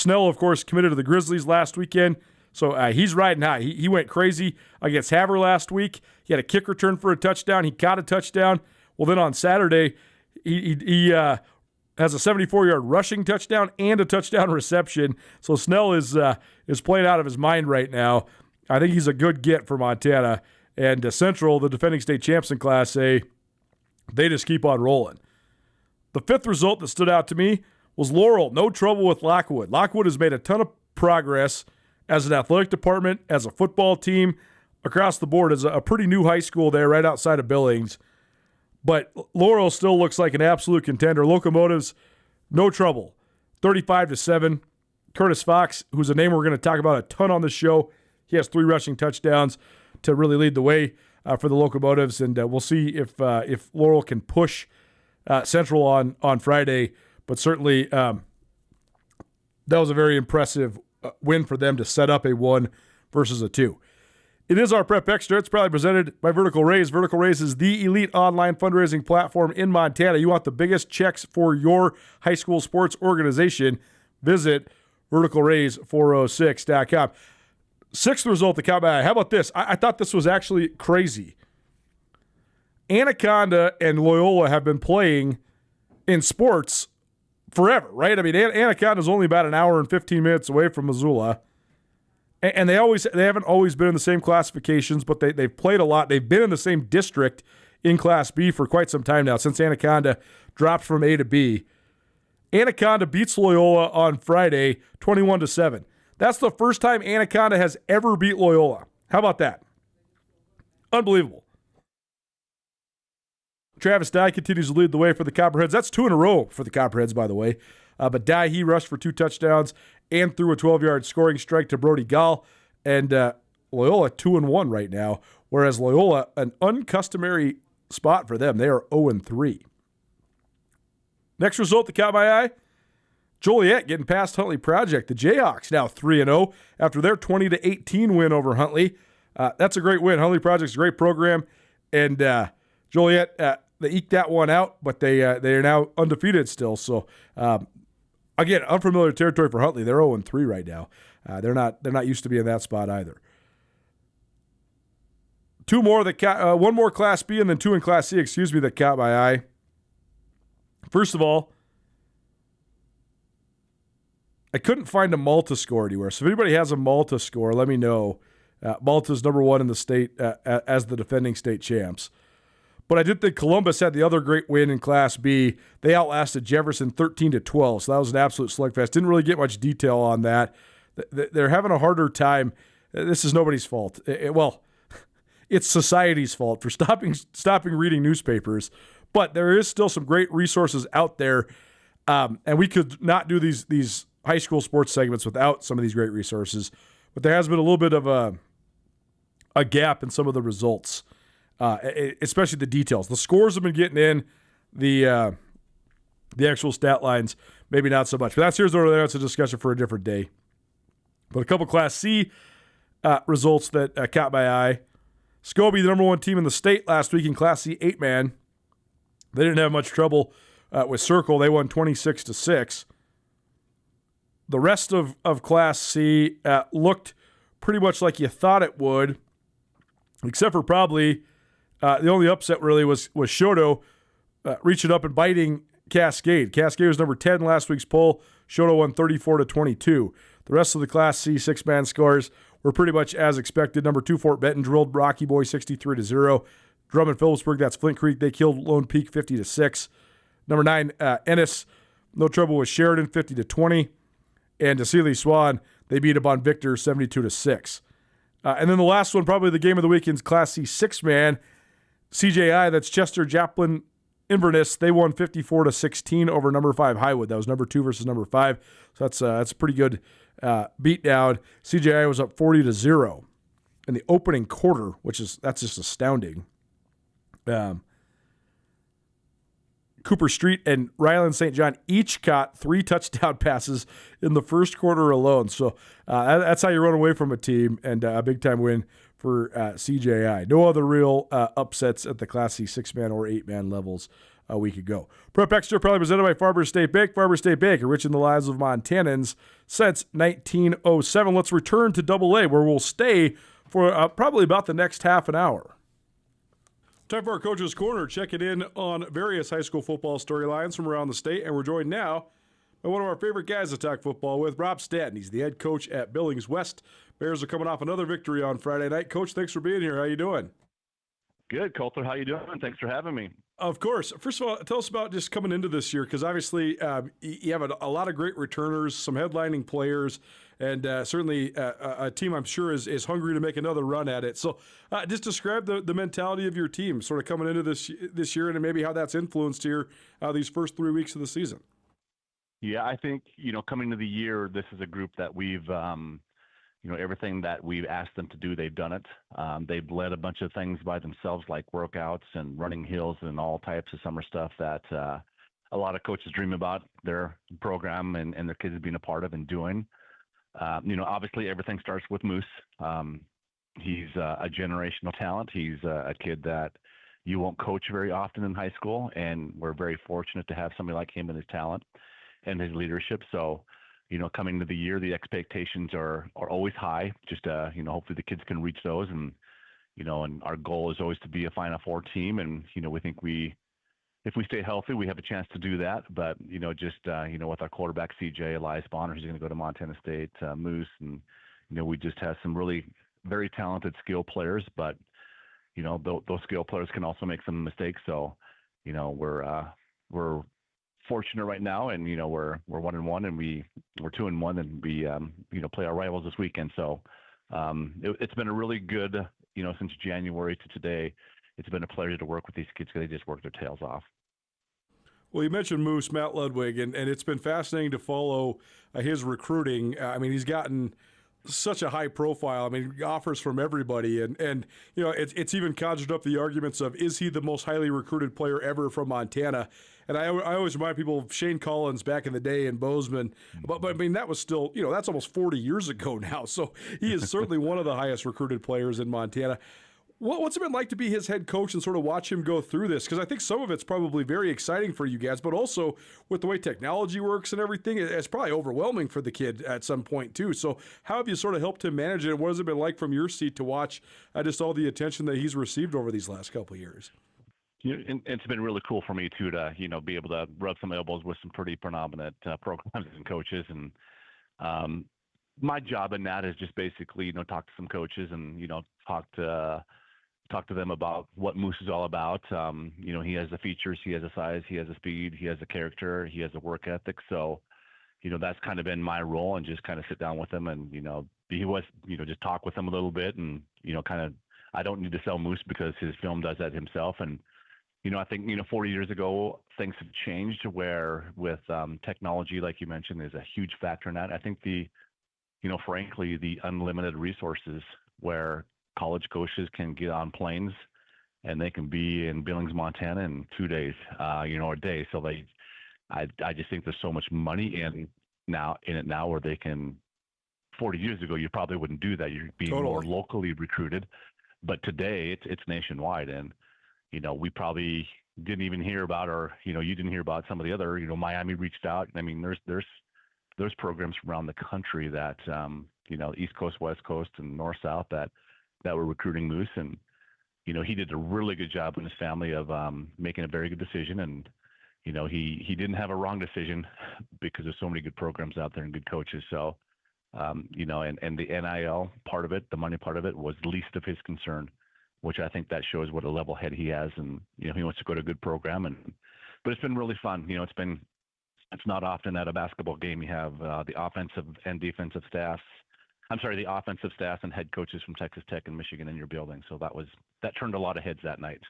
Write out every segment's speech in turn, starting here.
Snell, of course, committed to the Grizzlies last weekend, so he's riding high. He went crazy against Haver last week. He had a kick return for a touchdown. He caught a touchdown. Well, then on Saturday, he has a 74-yard rushing touchdown and a touchdown reception. So Snell is playing out of his mind right now. I think he's a good get for Montana. And Central, the defending state champs in Class A, they just keep on rolling. The fifth result that stood out to me was Laurel. No trouble with Lockwood. Lockwood has made a ton of progress as an athletic department, as a football team, across the board. As a pretty new high school there right outside of Billings. But Laurel still looks like an absolute contender. Locomotives, no trouble. 35-7. Curtis Fox, who's a name we're going to talk about a ton on the show, he has 3 rushing touchdowns to really lead the way for the Locomotives, and we'll see if Laurel can push Central on Friday. But certainly that was a very impressive win for them to set up a 1 versus a 2. It is our Prep Extra. It's probably presented by Vertical Raise. Vertical Raise is the elite online fundraising platform in Montana. You want the biggest checks for your high school sports organization, visit verticalraise406.com. Sixth result that caught my eye. How about this? I thought this was actually crazy. Anaconda and Loyola have been playing in sports forever, right? I mean, Anaconda's only about an hour and 15 minutes away from Missoula. And they haven't always been in the same classifications, but they've played a lot. They've been in the same district in Class B for quite some time now, since Anaconda dropped from A to B. Anaconda beats Loyola on Friday, 21-7. That's the first time Anaconda has ever beat Loyola. How about that? Unbelievable. Travis Dye continues to lead the way for the Copperheads. That's 2 in a row for the Copperheads, by the way. But Dye, he rushed for 2 touchdowns and threw a 12-yard scoring strike to Brody Gall. And Loyola 2-1 right now, whereas Loyola, an uncustomary spot for them. They are 0-3. Next result that caught my eye, Joliet getting past Huntley Project. The Jayhawks now 3-0 after their 20-18 win over Huntley. That's a great win. Huntley Project's a great program. And Joliet, they eked that one out, but they are now undefeated still. So, again, unfamiliar territory for Huntley. They're 0-3 right now. They're not used to being in that spot either. One more Class B and then 2 in Class C, that caught my eye. First of all, I couldn't find a Malta score anywhere. So if anybody has a Malta score, let me know. Malta's number 1 in the state as the defending state champs. But I did think Columbus had the other great win in Class B. They outlasted Jefferson 13-12, so that was an absolute slugfest. Didn't really get much detail on that. They're having a harder time. This is nobody's fault. It's society's fault for stopping reading newspapers. But there is still some great resources out there, and we could not do these high school sports segments without some of these great resources. But there has been a little bit of a gap in some of the results. Especially the details. The scores have been getting in, the actual stat lines, maybe not so much. But that's here's over there. It's a discussion for a different day. But a couple Class C results that caught my eye. Scobie, the number 1 team in the state last week in Class C 8-man. They didn't have much trouble with Circle. They won 26-6. The rest of Class C looked pretty much like you thought it would, except for probably the only upset really was Shoto reaching up and biting Cascade. Cascade was number 10 in last week's poll. Shoto won 34-22. The rest of the Class C 6-man scores were pretty much as expected. Number 2, Fort Benton drilled Rocky Boy 63-0. Drummond Phillipsburg, that's Flint Creek. They killed Lone Peak 50-6. Number 9, Ennis, no trouble with Sheridan 50-20. And DeSealy Swan, they beat up on Victor 72-6. And then the last one, probably the game of the weekend's Class C 6-man. CJI, that's Chester Joplin Inverness. They won 54-16 over number 5 Highwood. That was number 2 versus number 5. So that's a pretty good beatdown. CJI was up 40-0 in the opening quarter, that's just astounding. Cooper Street and Ryland St. John each caught 3 touchdown passes in the first quarter alone. So that's how you run away from a team, and a big-time win for CJI. No other real upsets at the Class C 6-man or 8-man levels a week ago. Prep Extra probably presented by Farmers State Bank. Farmers State Bank, enriching the lives of Montanans since 1907. Let's return to Double A, where we'll stay for probably about the next half an hour. Time for our Coach's Corner, checking in on various high school football storylines from around the state, and we're joined now by one of our favorite guys to talk football with, Rob Stanton. He's the head coach at Billings West. Bears are coming off another victory on Friday night. Coach, thanks for being here. How you doing? Good, Coulter. How you doing? Thanks for having me. Of course. First of all, tell us about just coming into this year, because obviously you have a lot of great returners, some headlining players, and certainly a team I'm sure is hungry to make another run at it. So just describe the mentality of your team sort of coming into this year, and maybe how that's influenced here these first 3 weeks of the season. Yeah, I think, coming into the year, this is a group that we've everything that we've asked them to do, they've done it. They've led a bunch of things by themselves, like workouts and running hills and all types of summer stuff that a lot of coaches dream about their program and their kids being a part of and doing. Obviously everything starts with Moose. He's a generational talent. He's a kid that you won't coach very often in high school, and we're very fortunate to have somebody like him and his talent and his leadership. So, coming into the year, the expectations are always high. Just, hopefully the kids can reach those. And, and our goal is always to be a Final Four team. And, we think if we stay healthy, we have a chance to do that. But, with our quarterback, CJ, Elias Bonner, who's going to go to Montana State, Moose, and, we just have some really very talented skill players. But, those skill players can also make some mistakes. So, we're fortunate right now, and we're 1-1, and we're 2-1, and we play our rivals this weekend. So it's been a really good, since January to today, it's been a pleasure to work with these kids because they just work their tails off. Well, you mentioned Moose, Matt Ludwig, and it's been fascinating to follow his recruiting. He's gotten such a high profile. Offers from everybody, and it's even conjured up the arguments of, is he the most highly recruited player ever from Montana? And I always remind people of Shane Collins back in the day in Bozeman, but that was still, that's almost 40 years ago now. So he is certainly one of the highest recruited players in Montana. What's it been like to be his head coach and sort of watch him go through this? Because I think some of it's probably very exciting for you guys, but also with the way technology works and everything, it's probably overwhelming for the kid at some point too. So how have you sort of helped him manage it? And what has it been like from your seat to watch just all the attention that he's received over these last couple of years? It's been really cool for me too to be able to rub some elbows with some pretty predominant programs and coaches. And my job in that is just basically talk to some coaches and talk to them about what Moose is all about. He has the features, he has the size, he has the speed, he has the character, he has the work ethic. So that's kind of been my role, and just kind of sit down with them and just talk with them a little bit, and I don't need to sell Moose because his film does that himself. And I think, 40 years ago, things have changed where with technology, like you mentioned, is a huge factor in that. I think frankly, the unlimited resources where college coaches can get on planes and they can be in Billings, Montana in 2 days, a day. So I just think there's so much money in it now where they can, 40 years ago, you probably wouldn't do that. You'd be more locally recruited, but today it's nationwide. And, we probably didn't even hear about, or, you didn't hear about some of the other, Miami reached out. There's programs around the country that, East Coast, West Coast, and North, South that were recruiting Moose. And, he did a really good job in his family of making a very good decision. And, he didn't have a wrong decision because there's so many good programs out there and good coaches. So, and the NIL part of it, the money part of it, was least of his concern, which I think that shows what a level head he has. And, he wants to go to a good program. But it's been really fun. It's not often at a basketball game you have the offensive and defensive staffs. The offensive staff and head coaches from Texas Tech and Michigan in your building. So that turned a lot of heads that night.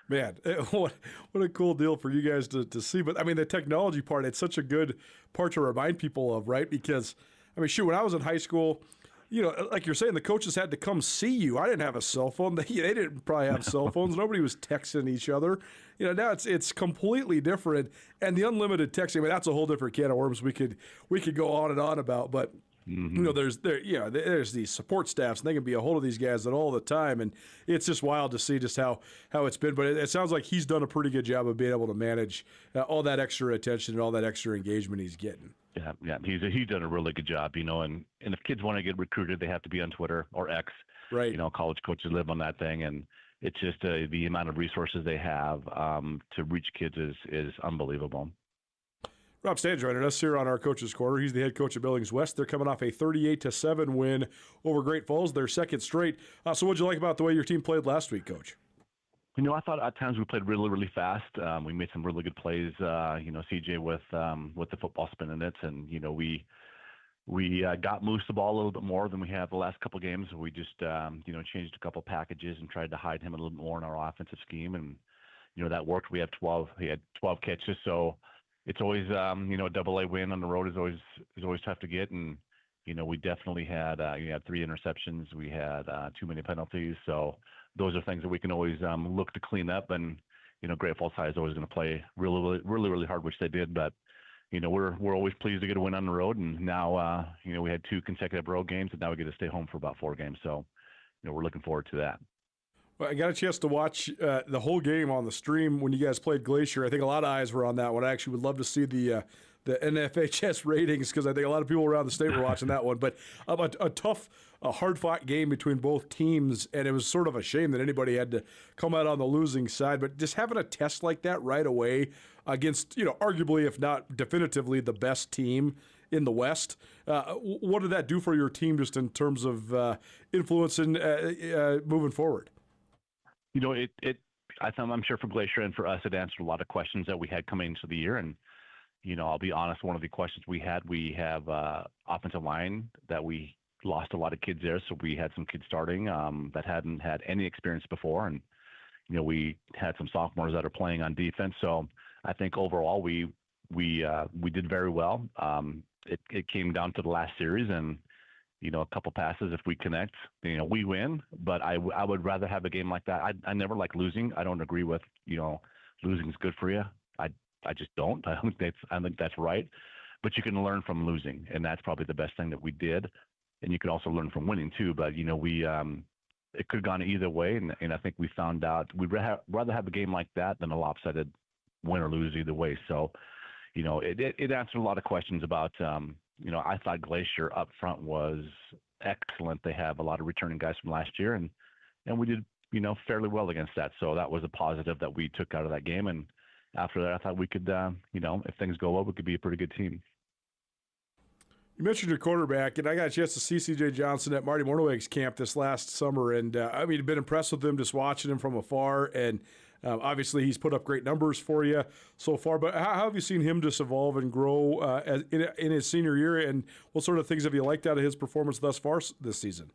Man, what a cool deal for you guys to see. But the technology part, it's such a good part to remind people of, right? Because when I was in high school, like you're saying, the coaches had to come see you. I didn't have a cell phone. They didn't probably have cell phones. Nobody was texting each other. Now it's completely different. And the unlimited texting, that's a whole different can of worms we could go on and on about. But Hmm. There's these support staffs, and they can be a hold of these guys at all the time, and it's just wild to see just how it's been. But it sounds like he's done a pretty good job of being able to manage all that extra attention and all that extra engagement he's getting. Yeah. He's done a really good job, and if kids want to get recruited, they have to be on Twitter or X. Right. College coaches live on that thing, and it's just the amount of resources they have to reach kids is unbelievable. Rob Stange joining us here on our Coach's Corner. He's the head coach of Billings West. They're coming off a 38-7 win over Great Falls, their second straight. So what'd you like about the way your team played last week, Coach? I thought at times we played really, really fast. We made some really good plays. CJ with the football spin in it, and we got loose the ball a little bit more than we have the last couple of games. We just changed a couple of packages and tried to hide him a little bit more in our offensive scheme, and that worked. He had 12 catches, so it's always a double-A win on the road is always tough to get, and we definitely had 3 interceptions. We had too many penalties, so those are things that we can always look to clean up. And Great Falls High is always going to play really, really, really hard, which they did. But we're always pleased to get a win on the road. And now we had 2 consecutive road games, and now we get to stay home for about 4 games. So we're looking forward to that. Well, I got a chance to watch the whole game on the stream when you guys played Glacier. I think a lot of eyes were on that one. I actually would love to see the NFHS ratings because I think a lot of people around the state were watching that one. But a tough, hard-fought game between both teams, and it was sort of a shame that anybody had to come out on the losing side. But just having a test like that right away against, arguably, if not definitively, the best team in the West, what did that do for your team just in terms of influencing moving forward? I'm sure for Glacier and for us, it answered a lot of questions that we had coming into the year. And, I'll be honest, one of the questions we have offensive line that we lost a lot of kids there. So we had some kids starting that hadn't had any experience before. And, we had some sophomores that are playing on defense. So I think overall we did very well. It came down to the last series, and, a couple passes, if we connect, we win. But I would rather have a game like that. I never like losing. I don't agree with, losing is good for you. I just don't. I think that's right. But you can learn from losing, and that's probably the best thing that we did. And you can also learn from winning too. But it could have gone either way, and I think we found out we'd rather have a game like that than a lopsided win or lose either way. So, it answered a lot of questions about. I thought Glacier up front was excellent. They have a lot of returning guys from last year, and we did fairly well against that. So that was a positive that we took out of that game. And after that, I thought we could, if things go well, we could be a pretty good team. You mentioned your quarterback, and I got a chance to see C.J. Johnson at Marty Mornweg's camp this last summer, and I've been impressed with him just watching him from afar, and obviously he's put up great numbers for you so far, but how have you seen him just evolve and grow in his senior year, and what sort of things have you liked out of his performance thus far this season?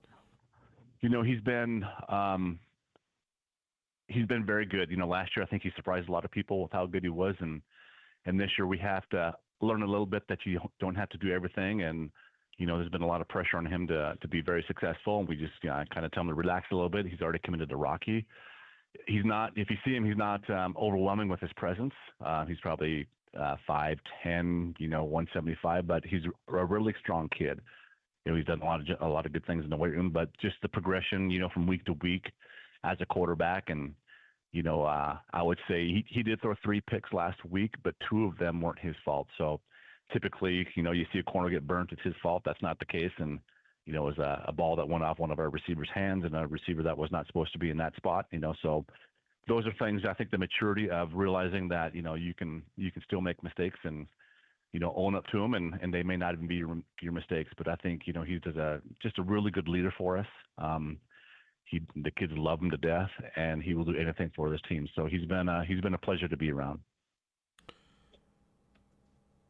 He's been very good. Last year I think he surprised a lot of people with how good he was, and this year we have to learn a little bit that you don't have to do everything, and there's been a lot of pressure on him to be very successful, and we just kind of tell him to relax a little bit. He's already committed to Rocky. He's not, if you see him, he's not overwhelming with his presence. He's probably 5'10", 175, but he's a really strong kid. He's done a lot of good things in the weight room, but just the progression, from week to week as a quarterback. And, I would say he did throw 3 picks last week, but 2 of them weren't his fault. So typically, you see a corner get burnt, it's his fault. That's not the case. And, it was a ball that went off one of our receivers' hands and a receiver that was not supposed to be in that spot, so those are things, I think the maturity of realizing that, you can still make mistakes and, own up to them, and they may not even be your mistakes. But I think, he's just a really good leader for us. The kids love him to death, and he will do anything for this team. So he's been a pleasure to be around.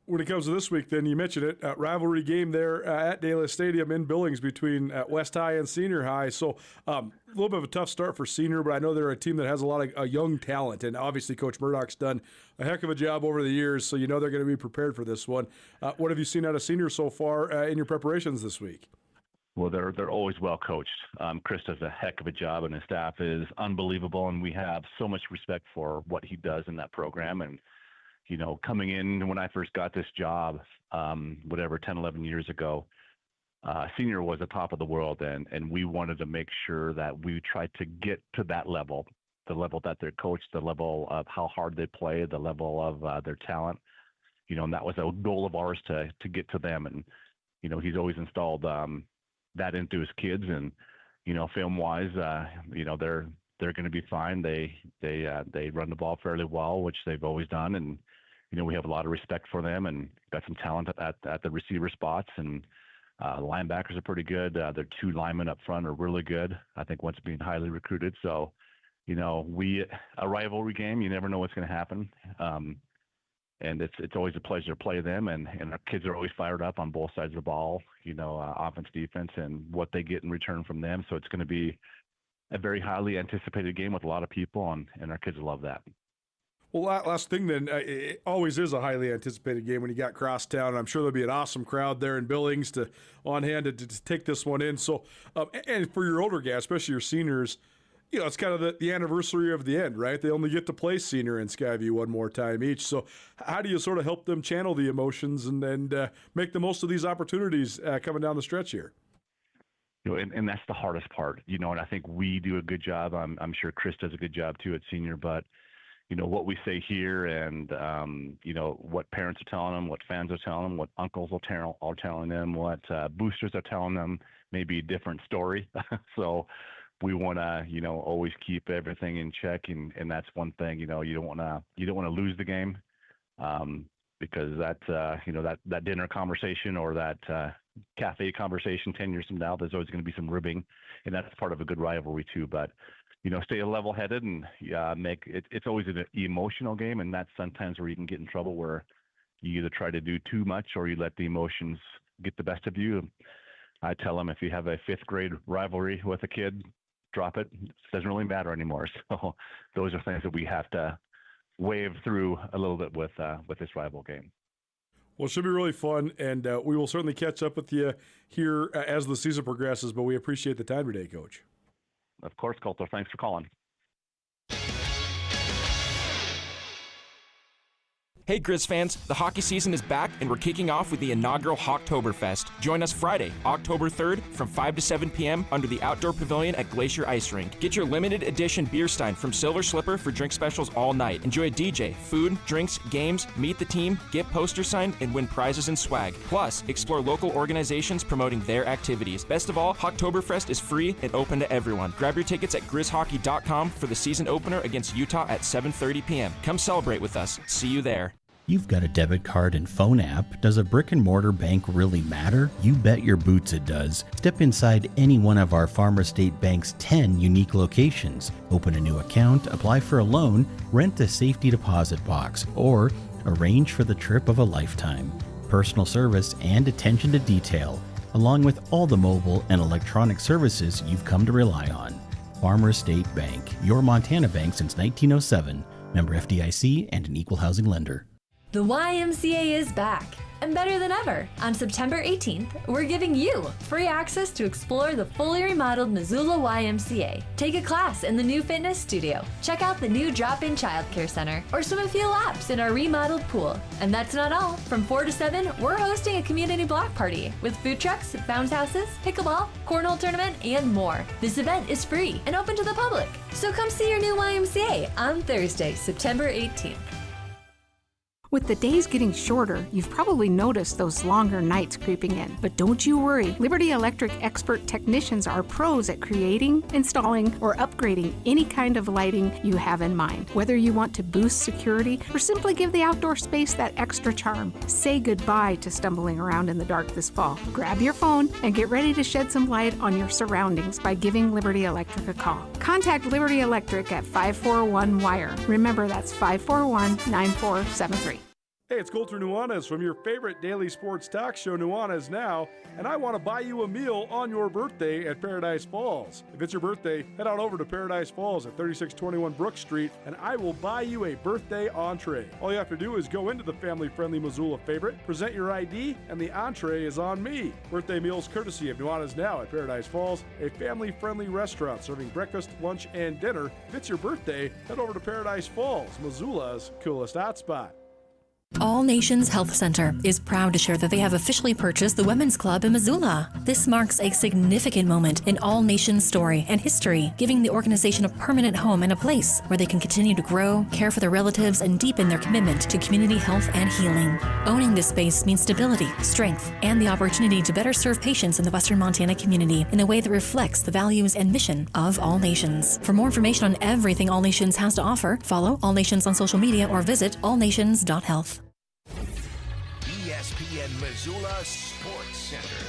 When it comes to this week, then you mentioned it, rivalry game there at Dela Stadium in Billings between West High and Senior High. So a little bit of a tough start for Senior, but I know they're a team that has a lot of young talent, and obviously Coach Murdoch's done a heck of a job over the years, so they're going to be prepared for this one. What have you seen out of Senior so far in your preparations this week? Well, they're always well coached. Chris does a heck of a job, and his staff is unbelievable, and we have so much respect for what he does in that program. And coming in when I first got this job, 10, 11 years ago, Senior was the top of the world, and we wanted to make sure that we tried to get to that level, the level that they're coached, the level of how hard they play, the level of their talent. And that was a goal of ours to get to them. And he's always installed that into his kids. And film wise, they're going to be fine. They run the ball fairly well, which they've always done. And we have a lot of respect for them, and got some talent at the receiver spots. And linebackers are pretty good. Their two linemen up front are really good. I think one's being highly recruited. So, a rivalry game, you never know what's going to happen. And it's always a pleasure to play them. And our kids are always fired up on both sides of the ball, offense, defense, and what they get in return from them. So it's going to be a very highly anticipated game with a lot of people, and our kids love that. Well, last thing then, it always is a highly anticipated game when you got Crosstown. I'm sure there'll be an awesome crowd there in Billings on hand to take this one in. So, and for your older guys, especially your seniors, it's kind of the anniversary of the end, right? They only get to play senior in Skyview one more time each. So how do you sort of help them channel the emotions and make the most of these opportunities coming down the stretch here? And that's the hardest part, and I think we do a good job. I'm sure Chris does a good job too at senior, but what we say here and, what parents are telling them, what fans are telling them, what uncles are telling them, what boosters are telling them may be a different story. So we want to, always keep everything in check. And that's one thing, you don't want to lose the game because that dinner conversation or that cafe conversation 10 years from now, there's always going to be some ribbing, and that's part of a good rivalry too. But stay level-headed and make it. It's always an emotional game, and that's sometimes where you can get in trouble, where you either try to do too much or you let the emotions get the best of you. I tell them, if you have a fifth grade rivalry with a kid, drop it. It doesn't really matter anymore. So those are things that we have to wave through a little bit with this rival game. Well, it should be really fun, and we will certainly catch up with you here as the season progresses, but we appreciate the time today, Coach. Of course, Colter. Thanks for calling. Hey Grizz fans, the hockey season is back and we're kicking off with the inaugural Hawktoberfest. Join us Friday, October 3rd from 5 to 7 p.m. under the outdoor pavilion at Glacier Ice Rink. Get your limited edition beer stein from Silver Slipper for drink specials all night. Enjoy a DJ, food, drinks, games, meet the team, get posters signed, and win prizes and swag. Plus, explore local organizations promoting their activities. Best of all, Hawktoberfest is free and open to everyone. Grab your tickets at grizzhockey.com for the season opener against Utah at 7:30 p.m. Come celebrate with us. See you there. You've got a debit card and phone app. Does a brick and mortar bank really matter? You bet your boots it does. Step inside any one of our Farmer State Bank's 10 unique locations. Open a new account, apply for a loan, rent a safety deposit box, or arrange for the trip of a lifetime. Personal service and attention to detail, along with all the mobile and electronic services you've come to rely on. Farmer State Bank, your Montana bank since 1907. Member FDIC and an equal housing lender. The YMCA is back, and better than ever. On September 18th, we're giving you free access to explore the fully remodeled Missoula YMCA. Take a class in the new fitness studio, check out the new drop-in childcare center, or swim a few laps in our remodeled pool. And that's not all. From 4 to 7, we're hosting a community block party with food trucks, bounce houses, pickleball, cornhole tournament, and more. This event is free and open to the public. So come see your new YMCA on Thursday, September 18th. With the days getting shorter, you've probably noticed those longer nights creeping in. But don't you worry, Liberty Electric expert technicians are pros at creating, installing, or upgrading any kind of lighting you have in mind. Whether you want to boost security or simply give the outdoor space that extra charm, say goodbye to stumbling around in the dark this fall. Grab your phone and get ready to shed some light on your surroundings by giving Liberty Electric a call. Contact Liberty Electric at 541-WIRE. Remember, that's 541-9473. Hey, it's Colter Nuanez from your favorite daily sports talk show, Nuanez Now, and I want to buy you a meal on your birthday at Paradise Falls. If it's your birthday, head on over to Paradise Falls at 3621 Brook Street, and I will buy you a birthday entree. All you have to do is go into the family-friendly Missoula favorite, present your ID, and the entree is on me. Birthday meals courtesy of Nuanez Now at Paradise Falls, a family-friendly restaurant serving breakfast, lunch, and dinner. If it's your birthday, head over to Paradise Falls, Missoula's coolest hotspot. All Nations Health Center is proud to share that they have officially purchased the Women's Club in Missoula. This marks a significant moment in All Nations' story and history, giving the organization a permanent home and a place where they can continue to grow, care for their relatives, and deepen their commitment to community health and healing. Owning this space means stability, strength, and the opportunity to better serve patients in the Western Montana community in a way that reflects the values and mission of All Nations. For more information on everything All Nations has to offer, follow All Nations on social media or visit allnations.health. ESPN Missoula Sports Center.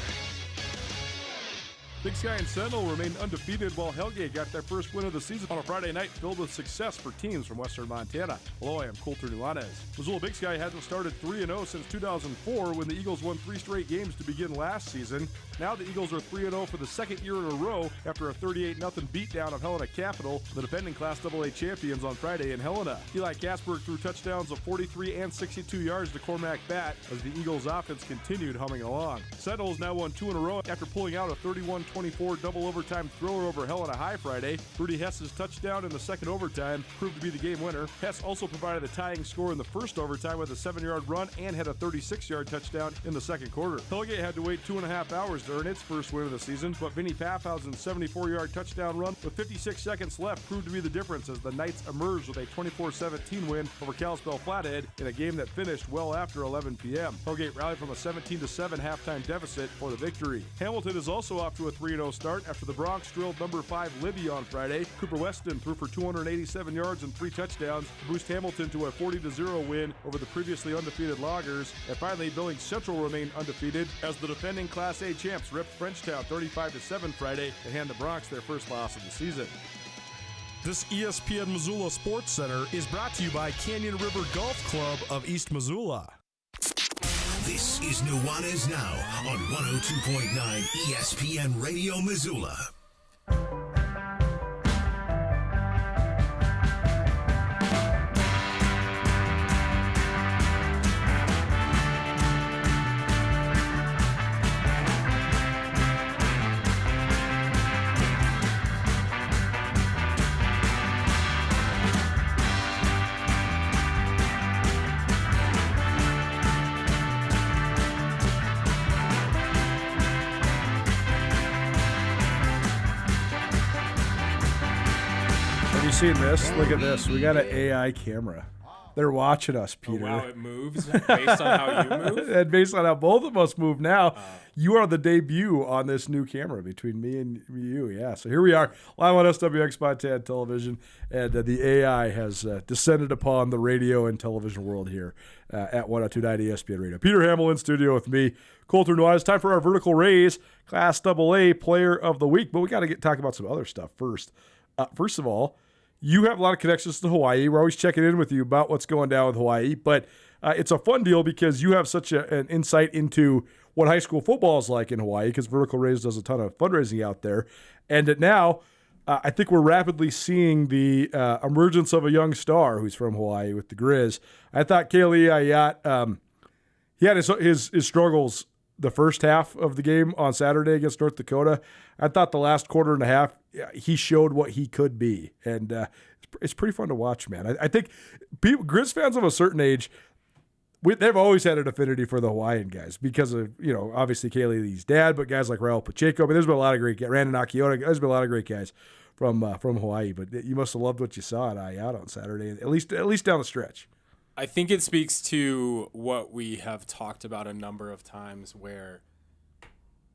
Big Sky and Sentinel remained undefeated while Hellgate got their first win of the season on a Friday night filled with success for teams from Western Montana. Hello, I am Colter Nuanez. Missoula Big Sky hasn't started 3-0 since 2004 when the Eagles won 3 straight games to begin last season. Now the Eagles are 3-0 for the second year in a row after a 38-0 beatdown of Helena Capital, the defending Class AA champions, on Friday in Helena. Eli Kasberg threw touchdowns of 43 and 62 yards to Cormac Batt as the Eagles' offense continued humming along. Sentinels now won 2 in a row after pulling out a 31-24 double overtime thriller over Helena High Friday. Rudy Hess's touchdown in the second overtime proved to be the game winner. Hess also provided the tying score in the first overtime with a 7-yard run and had a 36-yard touchdown in the second quarter. Hellgate had to wait 2.5 hours to earn its first win of the season, but Vinny Paffhausen's 74-yard touchdown run with 56 seconds left proved to be the difference as the Knights emerged with a 24-17 win over Kalispell Flathead in a game that finished well after 11 p.m. Hellgate rallied from a 17-7 halftime deficit for the victory. Hamilton is also off to a 3-0 start after the Bronx drilled number 5 Libby on Friday. Cooper Weston threw for 287 yards and 3 touchdowns to boost Hamilton to a 40-0 win over the previously undefeated Loggers. And finally, Billings Central remained undefeated as the defending Class A champs ripped Frenchtown 35-7 Friday and hand the Bronx their first loss of the season. This ESPN Missoula Sports Center is brought to you by Canyon River Golf Club of East Missoula. This is Nuanez Now on 102.9 ESPN Radio Missoula. Seen this? Look at this. We got an AI camera. They're watching us, Peter. Oh, wow, it moves based on how you move? And based on how both of us move now, you are the debut on this new camera between me and you. Yeah, so here we are, live on SWX Montana Television, and the AI has descended upon the radio and television world here at 102.9 ESPN Radio. Peter Hamill in studio with me, Colter Nuanez. Time for our Vertical Rays Class AA Player of the Week, but we got to talk about some other stuff first. First of all, you have a lot of connections to Hawaii. We're always checking in with you about what's going down with Hawaii, but it's a fun deal because you have such an insight into what high school football is like in Hawaii, because Vertical Rays does a ton of fundraising out there. And that now, I think we're rapidly seeing the emergence of a young star who's from Hawaii with the Grizz. I thought Kaylee Ayat, he had his struggles the first half of the game on Saturday against North Dakota. I thought the last quarter and a half, he showed what he could be. And it's pretty fun to watch, man. I think people, Grizz fans of a certain age, they've always had an affinity for the Hawaiian guys because of, obviously Kaylee's dad, but guys like Raul Pacheco. I mean, there's been a lot of great guys. Randon Akiota. There's been a lot of great guys from Hawaii. But you must have loved what you saw at Ayat on Saturday, at least down the stretch. I think it speaks to what we have talked about a number of times, where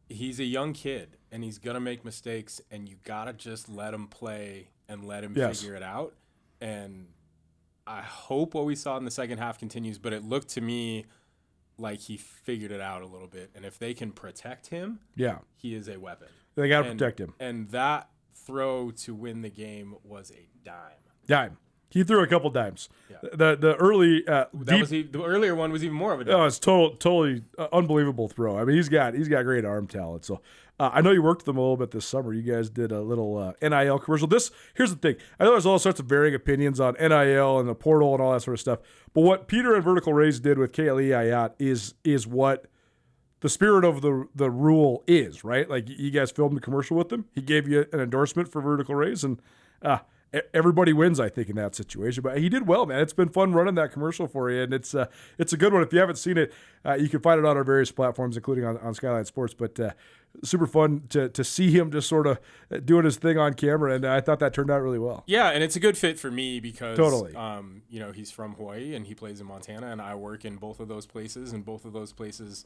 he's a young kid and he's going to make mistakes, and you got to just let him play and let him figure it out. And I hope what we saw in the second half continues, but it looked to me like he figured it out a little bit. And if they can protect him, he is a weapon. They got to protect him. And that throw to win the game was a dime. He threw a couple dimes. Yeah. The early the earlier one was even more of a dime. Oh, it's totally unbelievable throw. I mean, he's got great arm talent. So I know you worked with him a little bit this summer. You guys did a little NIL commercial. Here's the thing. I know there's all sorts of varying opinions on NIL and the portal and all that sort of stuff. But what Peter and Vertical Rays did with Kaylee Ayat is what the spirit of the rule is, right? Like, you guys filmed a commercial with him. He gave you an endorsement for Vertical Rays, and everybody wins, I think, in that situation. But he did well, man. It's been fun running that commercial for you, and it's a good one. If you haven't seen it, you can find it on our various platforms, including on Skyline Sports. But super fun to see him just sort of doing his thing on camera, and I thought that turned out really well. Yeah, and it's a good fit for me because Totally. He's from Hawaii and he plays in Montana, and I work in both of those places, and both of those places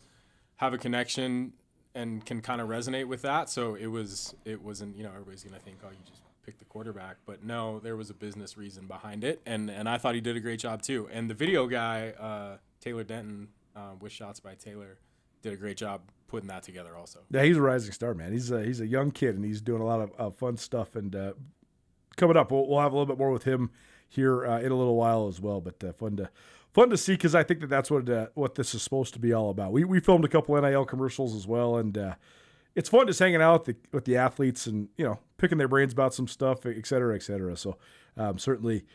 have a connection and can kind of resonate with that. So it wasn't, everybody's gonna think, oh, you just pick the quarterback, but no, there was a business reason behind it, and I thought he did a great job too. And the video guy, Taylor Denton, with Shots by Taylor, did a great job putting that together also. Yeah, he's a rising star, man. He's a young kid, and he's doing a lot of fun stuff. And coming up, we'll have a little bit more with him here in a little while as well. But fun to see, because I think that's what this is supposed to be all about. We filmed a couple NIL commercials as well, and it's fun just hanging out with the athletes and picking their brains about some stuff, et cetera, et cetera. So certainly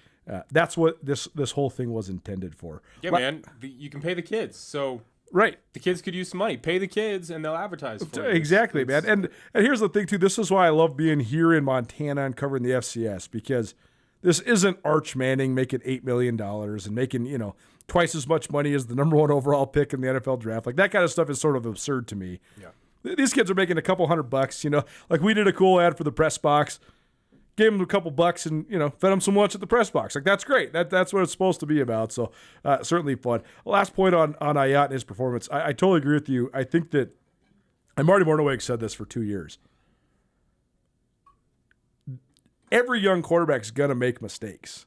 that's what this whole thing was intended for. Yeah, man, you can pay the kids, so. Right. The kids could use some money. Pay the kids, and they'll advertise for you. Exactly, man. And here's the thing, too. This is why I love being here in Montana and covering the FCS, because this isn't Arch Manning making $8 million and making, twice as much money as the number 1 overall pick in the NFL draft. Like, that kind of stuff is sort of absurd to me. Yeah. These kids are making a couple $100, Like, we did a cool ad for the press box. Gave him a couple bucks and, fed him some lunch at the press box. Like, that's great. That's what it's supposed to be about. So, certainly fun. Last point on Aiyat and his performance. I totally agree with you. I think that, and Marty Mornhinweg said this for 2 years, every young quarterback is going to make mistakes.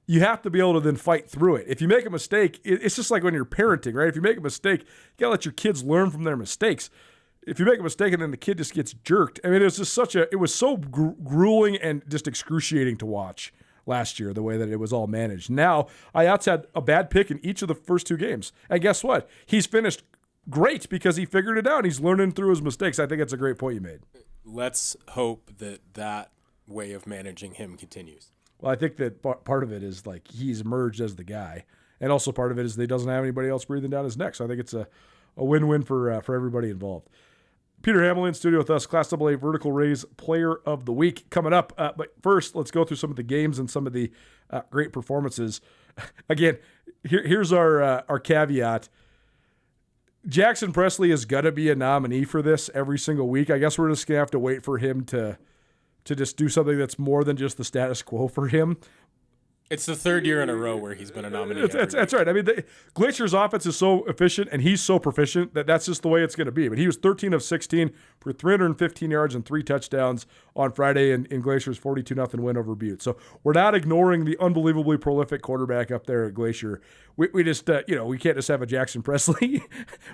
You have to be able to then fight through it. If you make a mistake, it's just like when you're parenting, right? If you make a mistake, you got to let your kids learn from their mistakes. If you make a mistake and then the kid just gets jerked, I mean, it was just it was so grueling and just excruciating to watch last year, the way that it was all managed. Now, Aiyat's had a bad pick in each of the first 2 games. And guess what? He's finished great because he figured it out. He's learning through his mistakes. I think that's a great point you made. Let's hope that way of managing him continues. Well, I think that part of it is like he's emerged as the guy. And also part of it is that he doesn't have anybody else breathing down his neck. So I think it's a win-win for everybody involved. Peter Hamlin in studio with us, Class AA Vertical Raise Player of the Week coming up. But first, let's go through some of the games and some of the great performances. Again, here's our caveat. Jackson Presley is going to be a nominee for this every single week. I guess we're just going to have to wait for him to just do something that's more than just the status quo for him. It's the 3rd year in a row where he's been a nominee. That's right. I mean, Glacier's offense is so efficient, and he's so proficient that's just the way it's going to be. But he was 13 of 16 for 315 yards and 3 touchdowns on Friday in Glacier's 42-0 win over Butte. So we're not ignoring the unbelievably prolific quarterback up there at Glacier. We just, we can't just have a Jackson Presley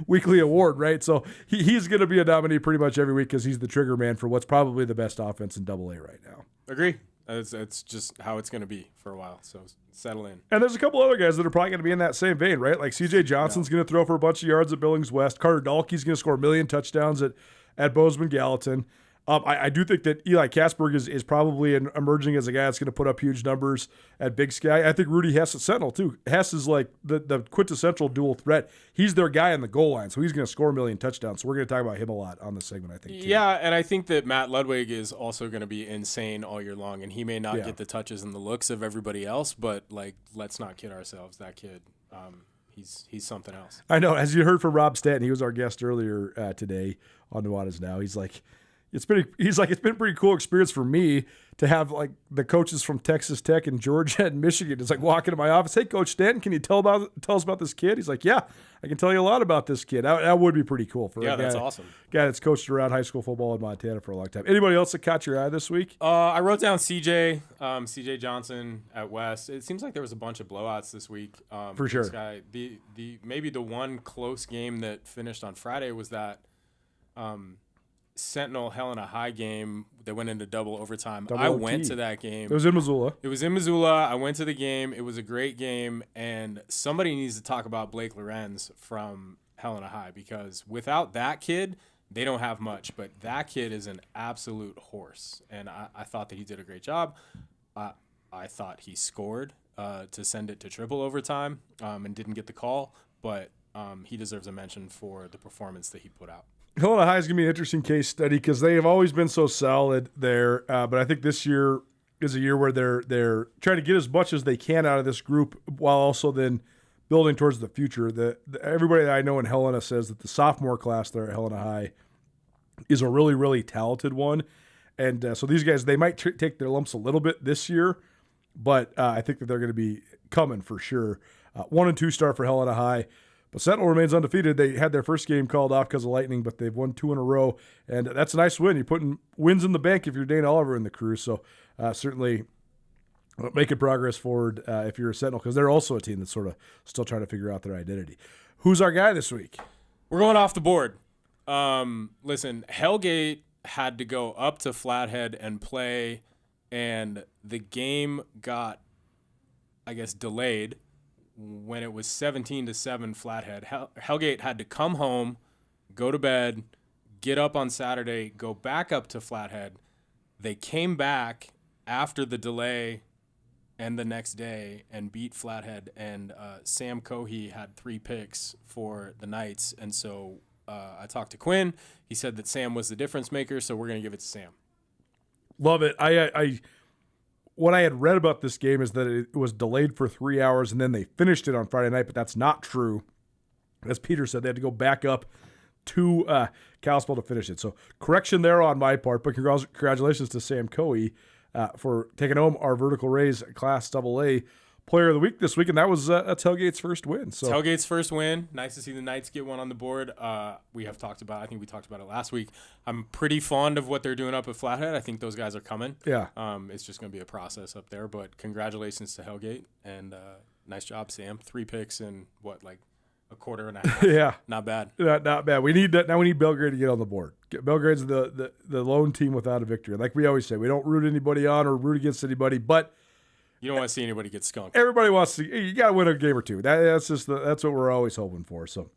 weekly award, right? So he's going to be a nominee pretty much every week because he's the trigger man for what's probably the best offense in AA right now. Agree. It's just how it's going to be for a while, so settle in. And there's a couple other guys that are probably going to be in that same vein, right? Like C.J. Johnson's going to throw for a bunch of yards at Billings West. Carter Dahlke's going to score 1 million touchdowns at Bozeman Gallatin. I do think that Eli Kasberg is probably emerging as a guy that's going to put up huge numbers at Big Sky. I think Rudy Hess at Sentinel, too. Hess is like the quintessential dual threat. He's their guy in the goal line, so he's going to score 1 million touchdowns. So we're going to talk about him a lot on this segment, I think, too. Yeah, and I think that Matt Ludwig is also going to be insane all year long, and he may not get the touches and the looks of everybody else, but, let's not kid ourselves. That kid, he's something else. I know. As you heard from Rob Stanton, he was our guest earlier today on Nuanez Now. He's like, it's been a pretty cool experience for me to have the coaches from Texas Tech and Georgia and Michigan just walk into my office. Hey, Coach Stanton, can you tell us about this kid? He's like, yeah, I can tell you a lot about this kid. That would be pretty cool for a that's awesome. Guy that's coached around high school football in Montana for a long time. Anybody else that caught your eye this week? I wrote down CJ Johnson at West. It seems like there was a bunch of blowouts this week. For sure. This guy, maybe the one close game that finished on Friday was that Sentinel Helena High game that went into double overtime. I went to that game. It was in Missoula. I went to the game. It was a great game, and somebody needs to talk about Blake Lorenz from Helena High, because without that kid, they don't have much. But that kid is an absolute horse, and I thought that he did a great job. I thought he scored to send it to triple overtime and didn't get the call, but he deserves a mention for the performance that he put out. Helena High is going to be an interesting case study because they have always been so solid there. But I think this year is a year where they're trying to get as much as they can out of this group while also then building towards the future. Everybody that I know in Helena says that the sophomore class there at Helena High is a really, really talented one. And so these guys, they might take their lumps a little bit this year, but I think that they're going to be coming for sure. 1 and 2 start for Helena High. But Sentinel remains undefeated. They had their first game called off because of lightning, but they've won 2 in a row, and that's a nice win. You're putting wins in the bank if you're Dana Oliver in the crew, so certainly making progress forward if you're a Sentinel, because they're also a team that's sort of still trying to figure out their identity. Who's our guy this week? We're going off the board. Listen, Hellgate had to go up to Flathead and play, and the game got, I guess, delayed. When it was 17-7 Flathead, Hellgate had to come home, go to bed, get up on Saturday, go back up to Flathead. They came back after the delay and the next day and beat Flathead. And Sam Cohey had 3 picks for the Knights. And so I talked to Quinn. He said that Sam was the difference maker, so we're going to give it to Sam. Love it. What I had read about this game is that it was delayed for 3 hours and then they finished it on Friday night, but that's not true. As Peter said, they had to go back up to Kalispell to finish it. So correction there on my part, but congratulations to Sam Cohey for taking home our Vertical Rays Class AA Player of the Week this week, and that's Hellgate's first win. So Hellgate's first win. Nice to see the Knights get one on the board. I think we talked about it last week. I'm pretty fond of what they're doing up at Flathead. I think those guys are coming. Yeah. It's just going to be a process up there, but congratulations to Hellgate, and nice job, Sam. 3 picks in, a quarter and a half? Yeah. Not bad. Not bad. We need that. Now we need Belgrade to get on the board. Belgrade's the lone team without a victory. Like we always say, we don't root anybody on or root against anybody, but you don't want to see anybody get skunked. Everybody wants to. You got to win a game or two. That's what we're always hoping for. So,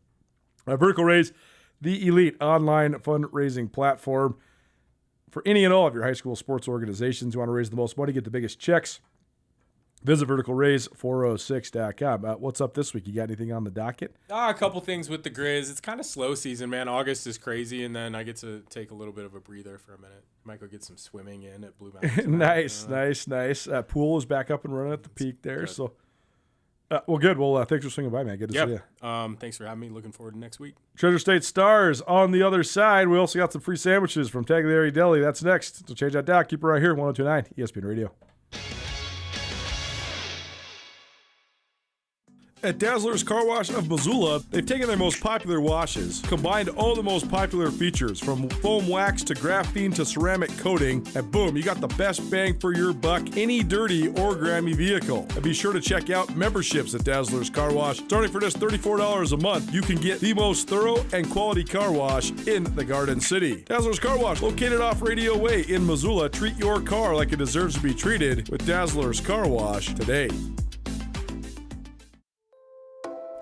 Vertical Rays, the elite online fundraising platform for any and all of your high school sports organizations. You want to raise the most money, get the biggest checks. Visit verticalrays406.com. What's up this week? You got anything on the docket? A couple things with the Grizz. It's kind of slow season, man. August is crazy, and then I get to take a little bit of a breather for a minute. Might go get some swimming in at Blue Mountain. Nice. Pool is back up and running at the peak there. Good. So, well, good. Well, thanks for swinging by, man. Good to see you. Thanks for having me. Looking forward to next week. Treasure State Stars on the other side. We also got some free sandwiches from Tagliari Deli. That's next. So change that down. Keep it right here, 102.9 ESPN Radio. At Dazzler's Car Wash of Missoula, they've taken their most popular washes, combined all the most popular features, from foam wax to graphene to ceramic coating, and boom, you got the best bang for your buck, any dirty or grimy vehicle. And be sure to check out memberships at Dazzler's Car Wash. Starting for just $34 a month, you can get the most thorough and quality car wash in the Garden City. Dazzler's Car Wash, located off Radio Way in Missoula. Treat your car like it deserves to be treated with Dazzler's Car Wash today.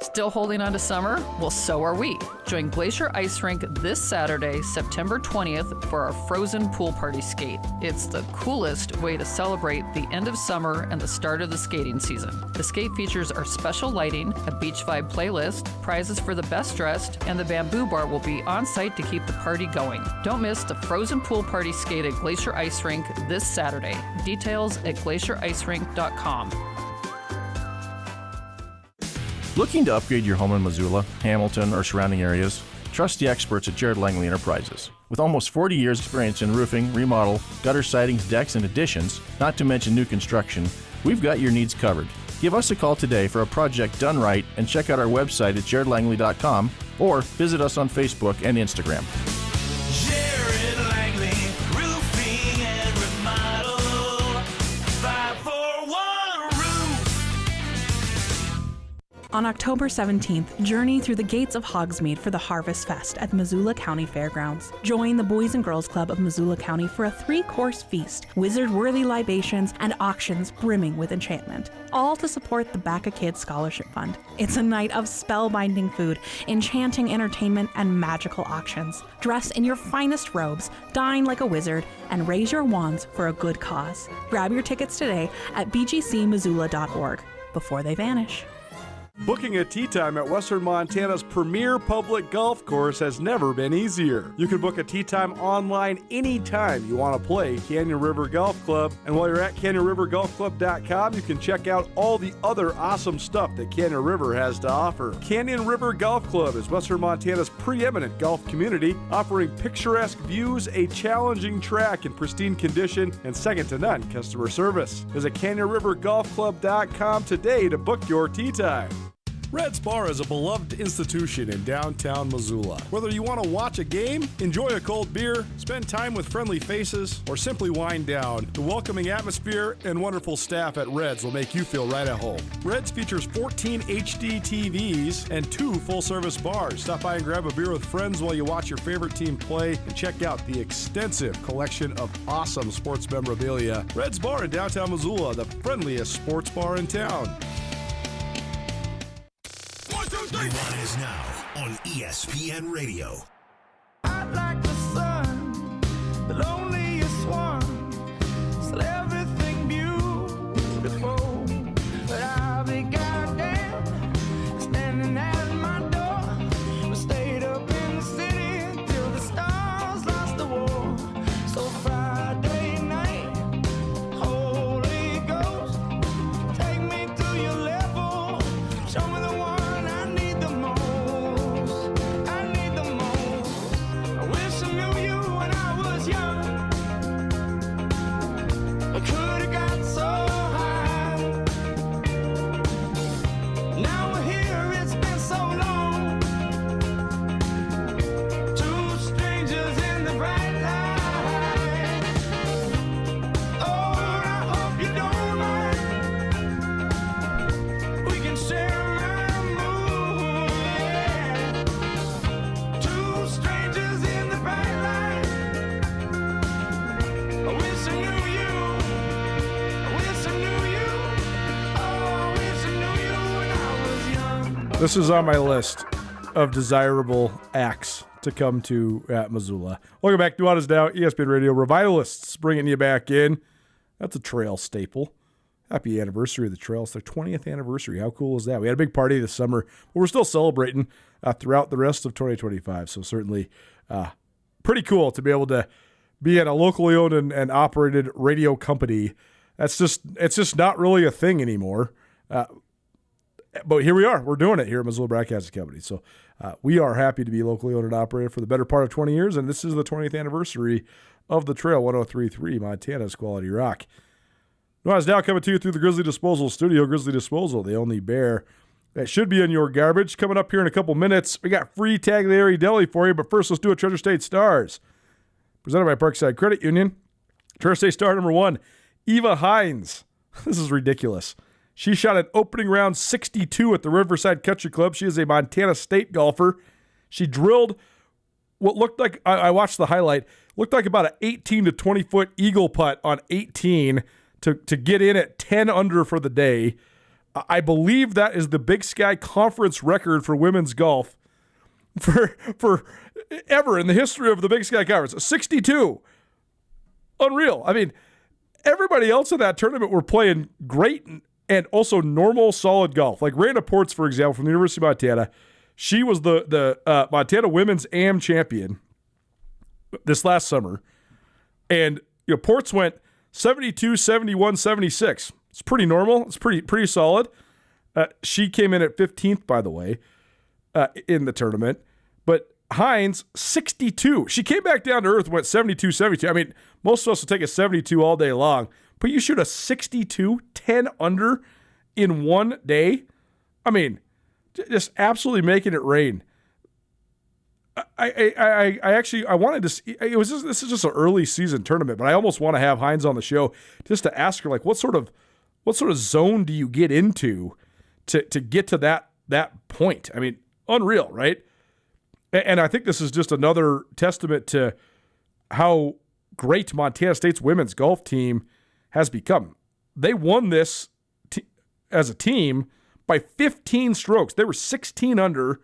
Still holding on to summer? Well, so are we. Join Glacier Ice Rink this Saturday, September 20th, for our Frozen Pool Party Skate. It's the coolest way to celebrate the end of summer and the start of the skating season. The skate features our special lighting, a beach vibe playlist, prizes for the best dressed, and the bamboo bar will be on site to keep the party going. Don't miss the Frozen Pool Party Skate at Glacier Ice Rink this Saturday. Details at glacierIcerink.com. Looking to upgrade your home in Missoula, Hamilton, or surrounding areas? Trust the experts at Jared Langley Enterprises. With almost 40 years' experience in roofing, remodel, gutter sidings, decks, and additions, not to mention new construction, we've got your needs covered. Give us a call today for a project done right, and check out our website at jaredlangley.com or visit us on Facebook and Instagram. Jared Langley, roofing and remodel, 541 Roof. On October 17th, journey through the gates of Hogsmeade for the Harvest Fest at the Missoula County Fairgrounds. Join the Boys and Girls Club of Missoula County for a 3-course feast, wizard-worthy libations, and auctions brimming with enchantment, all to support the Back a Kid Scholarship Fund. It's a night of spellbinding food, enchanting entertainment, and magical auctions. Dress in your finest robes, dine like a wizard, and raise your wands for a good cause. Grab your tickets today at bgcmissoula.org before they vanish. Booking a tee time at Western Montana's premier public golf course has never been easier. You can book a tee time online anytime you want to play Canyon River Golf Club. And while you're at CanyonRiverGolfClub.com, you can check out all the other awesome stuff that Canyon River has to offer. Canyon River Golf Club is Western Montana's preeminent golf community, offering picturesque views, a challenging track in pristine condition, and second-to-none customer service. Visit CanyonRiverGolfClub.com today to book your tee time. Red's Bar is a beloved institution in downtown Missoula. Whether you want to watch a game, enjoy a cold beer, spend time with friendly faces, or simply wind down, the welcoming atmosphere and wonderful staff at Red's will make you feel right at home. Red's features 14 HD TVs and 2 full-service bars. Stop by and grab a beer with friends while you watch your favorite team play and check out the extensive collection of awesome sports memorabilia. Red's Bar in downtown Missoula, the friendliest sports bar in town. Nuanez is now on ESPN Radio. I'd like the sun, the loneliest one, still everything beautiful. But I'll be goddamn, standing at my door. We stayed up in the city till the stars lost the war. So Friday night, Holy Ghost, take me to your level, show me the one. This is on my list of desirable acts to come to at Missoula. Welcome back to Nuanez Now, ESPN Radio. Revitalists bringing you back in. That's a trail staple. Happy anniversary of the trail. It's their 20th anniversary. How cool is that? We had a big party this summer, but we're still celebrating throughout the rest of 2025. So certainly pretty cool to be able to be at a locally owned and operated radio company. It's just not really a thing anymore. But here we are. We're doing it here at Missoula Broadcasting Company. So we are happy to be locally owned and operated for the better part of 20 years, and this is the 20th anniversary of the Trail, 103.3 Montana's Quality Rock. Nuanez Now coming to you through the Grizzly Disposal Studio. Grizzly Disposal, the only bear that should be in your garbage. Coming up here in a couple minutes, we got free Tagliari Deli for you, but first let's do a Treasure State Stars. Presented by Parkside Credit Union. Treasure State Star number 1, Eva Hines. This is ridiculous. She shot an opening round 62 at the Riverside Country Club. She is a Montana State golfer. She drilled what looked like, I watched the highlight, looked like about an 18 to 20 foot eagle putt on 18 to get in at 10 under for the day. I believe that is the Big Sky Conference record for women's golf for ever in the history of the Big Sky Conference. 62. Unreal. I mean, everybody else in that tournament were playing great and also normal, solid golf. Like Randa Ports, for example, from the University of Montana. She was the Montana Women's AM champion this last summer. And Ports went 72, 71, 76. It's pretty normal. It's pretty solid. She came in at 15th, by the way, in the tournament. But Hines, 62. She came back down to earth and went 72, 72. I mean, most of us will take a 72 all day long. But you shoot a 62, 10 under in one day. I mean, just absolutely making it rain. I actually wanted to see, this is just an early season tournament, but I almost want to have Hines on the show just to ask her, like, what sort of zone do you get into to get to that point? I mean, unreal, right? And I think this is just another testament to how great Montana State's women's golf team has become. They won this as a team by 15 strokes. They were 16 under.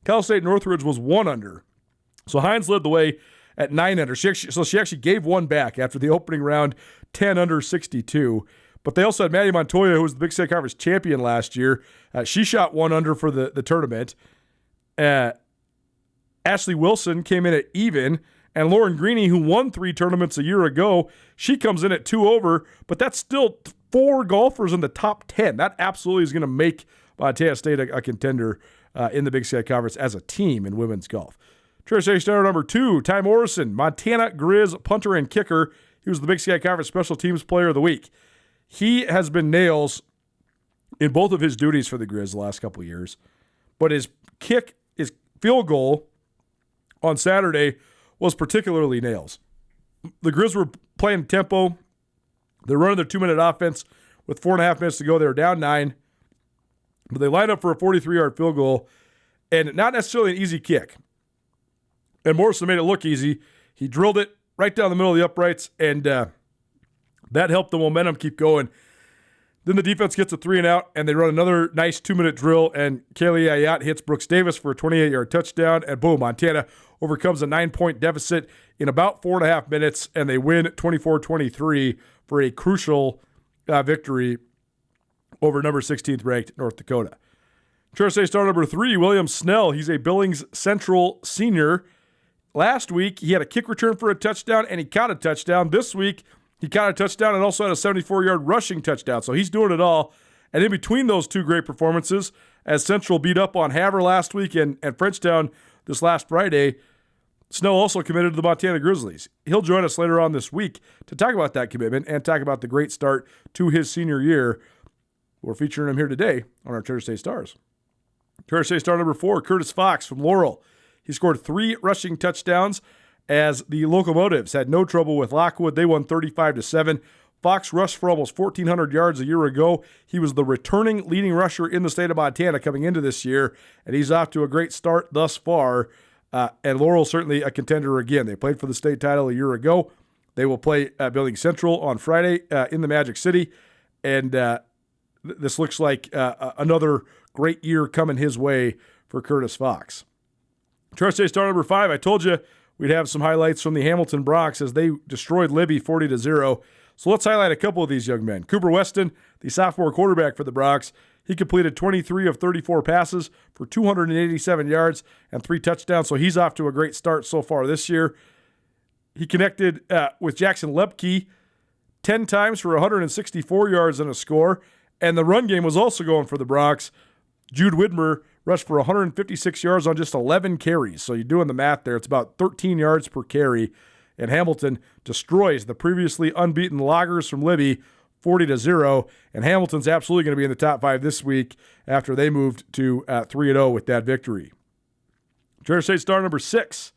Cal State Northridge was 1 under. So Hines led the way at 9 under. She actually gave one back after the opening round, 10 under 62. But they also had Maddie Montoya, who was the Big Sky Conference champion last year. She shot 1 under for the tournament. Ashley Wilson came in at even. And Lauren Greeny, who won 3 tournaments a year ago, she comes in at 2 over. But that's still 4 golfers in the top 10. That absolutely is going to make Montana State a contender in the Big Sky Conference as a team in women's golf. Treasure State starter number 2, Ty Morrison, Montana Grizz punter and kicker. He was the Big Sky Conference Special Teams Player of the Week. He has been nails in both of his duties for the Grizz the last couple of years. But his field goal on Saturday was particularly nails. The Grizz were playing tempo. They're running their 2-minute offense with 4.5 minutes to go. They were down 9. But they lined up for a 43-yard field goal, and not necessarily an easy kick. And Morrison made it look easy. He drilled it right down the middle of the uprights, and that helped the momentum keep going. Then the defense gets a 3-and-out, and they run another nice 2-minute drill, and Kaylee Ayat hits Brooks Davis for a 28-yard touchdown, and boom, Montana overcomes a 9-point deficit in about 4.5 minutes, and they win 24-23 for a crucial victory over number 16th ranked North Dakota. Treasure State star number 3, William Snell. He's a Billings Central senior. Last week, he had a kick return for a touchdown, and he caught a touchdown. This week, he caught a touchdown and also had a 74-yard rushing touchdown. So he's doing it all. And in between those 2 great performances, as Central beat up on Havre last week and Frenchtown this last Friday, Snell also committed to the Montana Grizzlies. He'll join us later on this week to talk about that commitment and talk about the great start to his senior year. We're featuring him here today on our Treasure State Stars. Treasure State star number 4, Curtis Fox from Laurel. He scored 3 rushing touchdowns as the Locomotives had no trouble with Lockwood. They won 35-7. Fox rushed for almost 1,400 yards a year ago. He was the returning leading rusher in the state of Montana coming into this year, and he's off to a great start thus far. And Laurel certainly a contender again. They played for the state title a year ago. They will play Billings Central on Friday in the Magic City, and this looks like another great year coming his way for Curtis Fox. Treasure State star number 5, I told you we'd have some highlights from the Hamilton Bronx as they destroyed Libby 40-0. So let's highlight a couple of these young men. Cooper Weston, the sophomore quarterback for the Bronx, he completed 23 of 34 passes for 287 yards and 3 touchdowns, so he's off to a great start so far this year. He connected with Jackson Lepke 10 times for 164 yards and a score, and the run game was also going for the Bronx. Jude Widmer rushed for 156 yards on just 11 carries. So you're doing the math there. It's about 13 yards per carry. And Hamilton destroys the previously unbeaten Loggers from Libby 40-0. And Hamilton's absolutely going to be in the top 5 this week after they moved to 3-0 with that victory. Treasure State star number 6,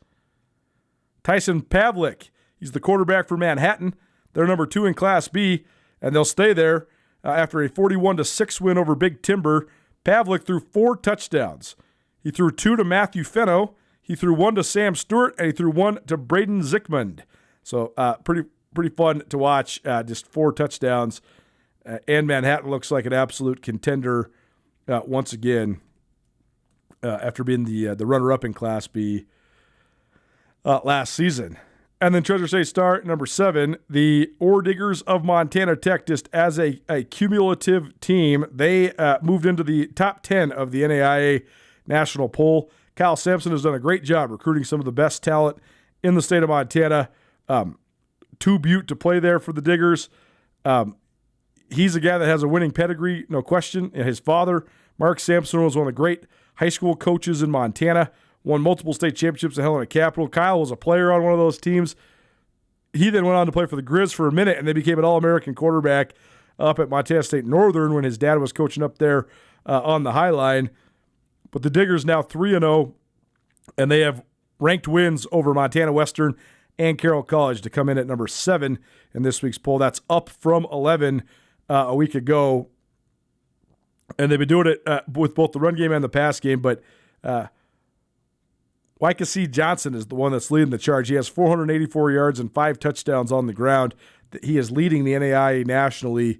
Tyson Pavlik. He's the quarterback for Manhattan. They're number 2 in Class B, and they'll stay there after a 41-6 win over Big Timber. Pavlik threw 4 touchdowns. He threw 2 to Matthew Fenno. He threw 1 to Sam Stewart, and he threw 1 to Braden Zickmund. So pretty fun to watch. Just 4 touchdowns. And Manhattan looks like an absolute contender once again after being the runner-up in Class B last season. And then Treasure State star number 7, the Ore Diggers of Montana Tech, just as a cumulative team, they moved into the top 10 of the NAIA national poll. Kyle Sampson has done a great job recruiting some of the best talent in the state of Montana. Too Butte to play there for the Diggers. He's a guy that has a winning pedigree, no question. His father, Mark Sampson, was one of the great high school coaches in Montana. Won multiple state championships at Helena Capital. Kyle was a player on one of those teams. He then went on to play for the Grizz for a minute, and they became an All-American quarterback up at Montana State Northern when his dad was coaching up there on the High Line. But the Diggers now 3-0, and they have ranked wins over Montana Western and Carroll College to come in at number 7 in this week's poll. That's up from 11 a week ago. And they've been doing it with both the run game and the pass game, but Wycasee Johnson is the one that's leading the charge. He has 484 yards and 5 touchdowns on the ground. He is leading the NAIA nationally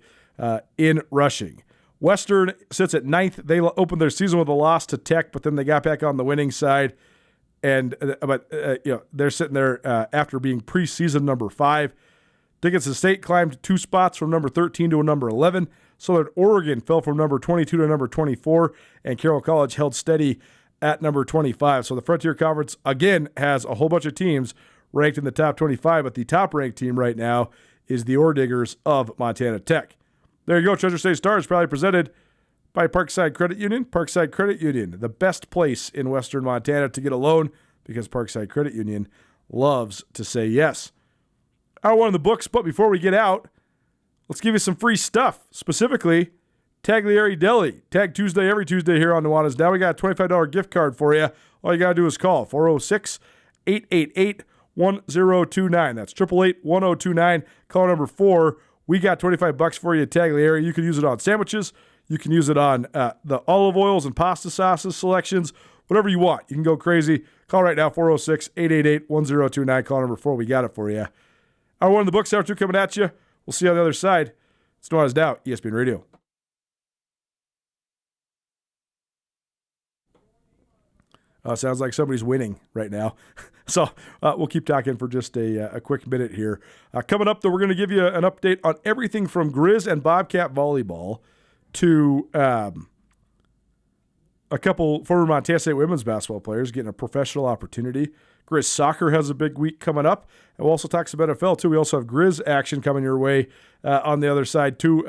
in rushing. Western sits at 9th. They opened their season with a loss to Tech, but then they got back on the winning side. But they're sitting there after being preseason number 5. Dickinson State climbed 2 spots from number 13 to number 11. Southern Oregon fell from number 22 to number 24, and Carroll College held steady at number 25. So the Frontier Conference, again, has a whole bunch of teams ranked in the top 25, but the top-ranked team right now is the Ore Diggers of Montana Tech. There you go. Treasure State Stars proudly presented by Parkside Credit Union. Parkside Credit Union, the best place in Western Montana to get a loan because Parkside Credit Union loves to say yes. Hour 1 in the books, but before we get out, let's give you some free stuff. Specifically, Taglieri Deli. Tag Tuesday every Tuesday here on Nuanez. Now we got a $25 gift card for you. All you got to do is call 406-888-1029. That's 888-1029. Call number 4. We got $25 for you at Taglieri. You can use it on sandwiches. You can use it on the olive oils and pasta sauces selections. Whatever you want. You can go crazy. Call right now, 406-888-1029. Call number 4. We got it for you. Hour 1 in the books, hour 2 coming at you. We'll see you on the other side. It's Nuanez Now, ESPN Radio. Sounds like somebody's winning right now. So we'll keep talking for just a quick minute here. Coming up, though, we're going to give you an update on everything from Grizz and Bobcat volleyball to a couple former Montana State women's basketball players getting a professional opportunity. Grizz soccer has a big week coming up. And we'll also talk some NFL, too. We also have Grizz action coming your way on the other side, too.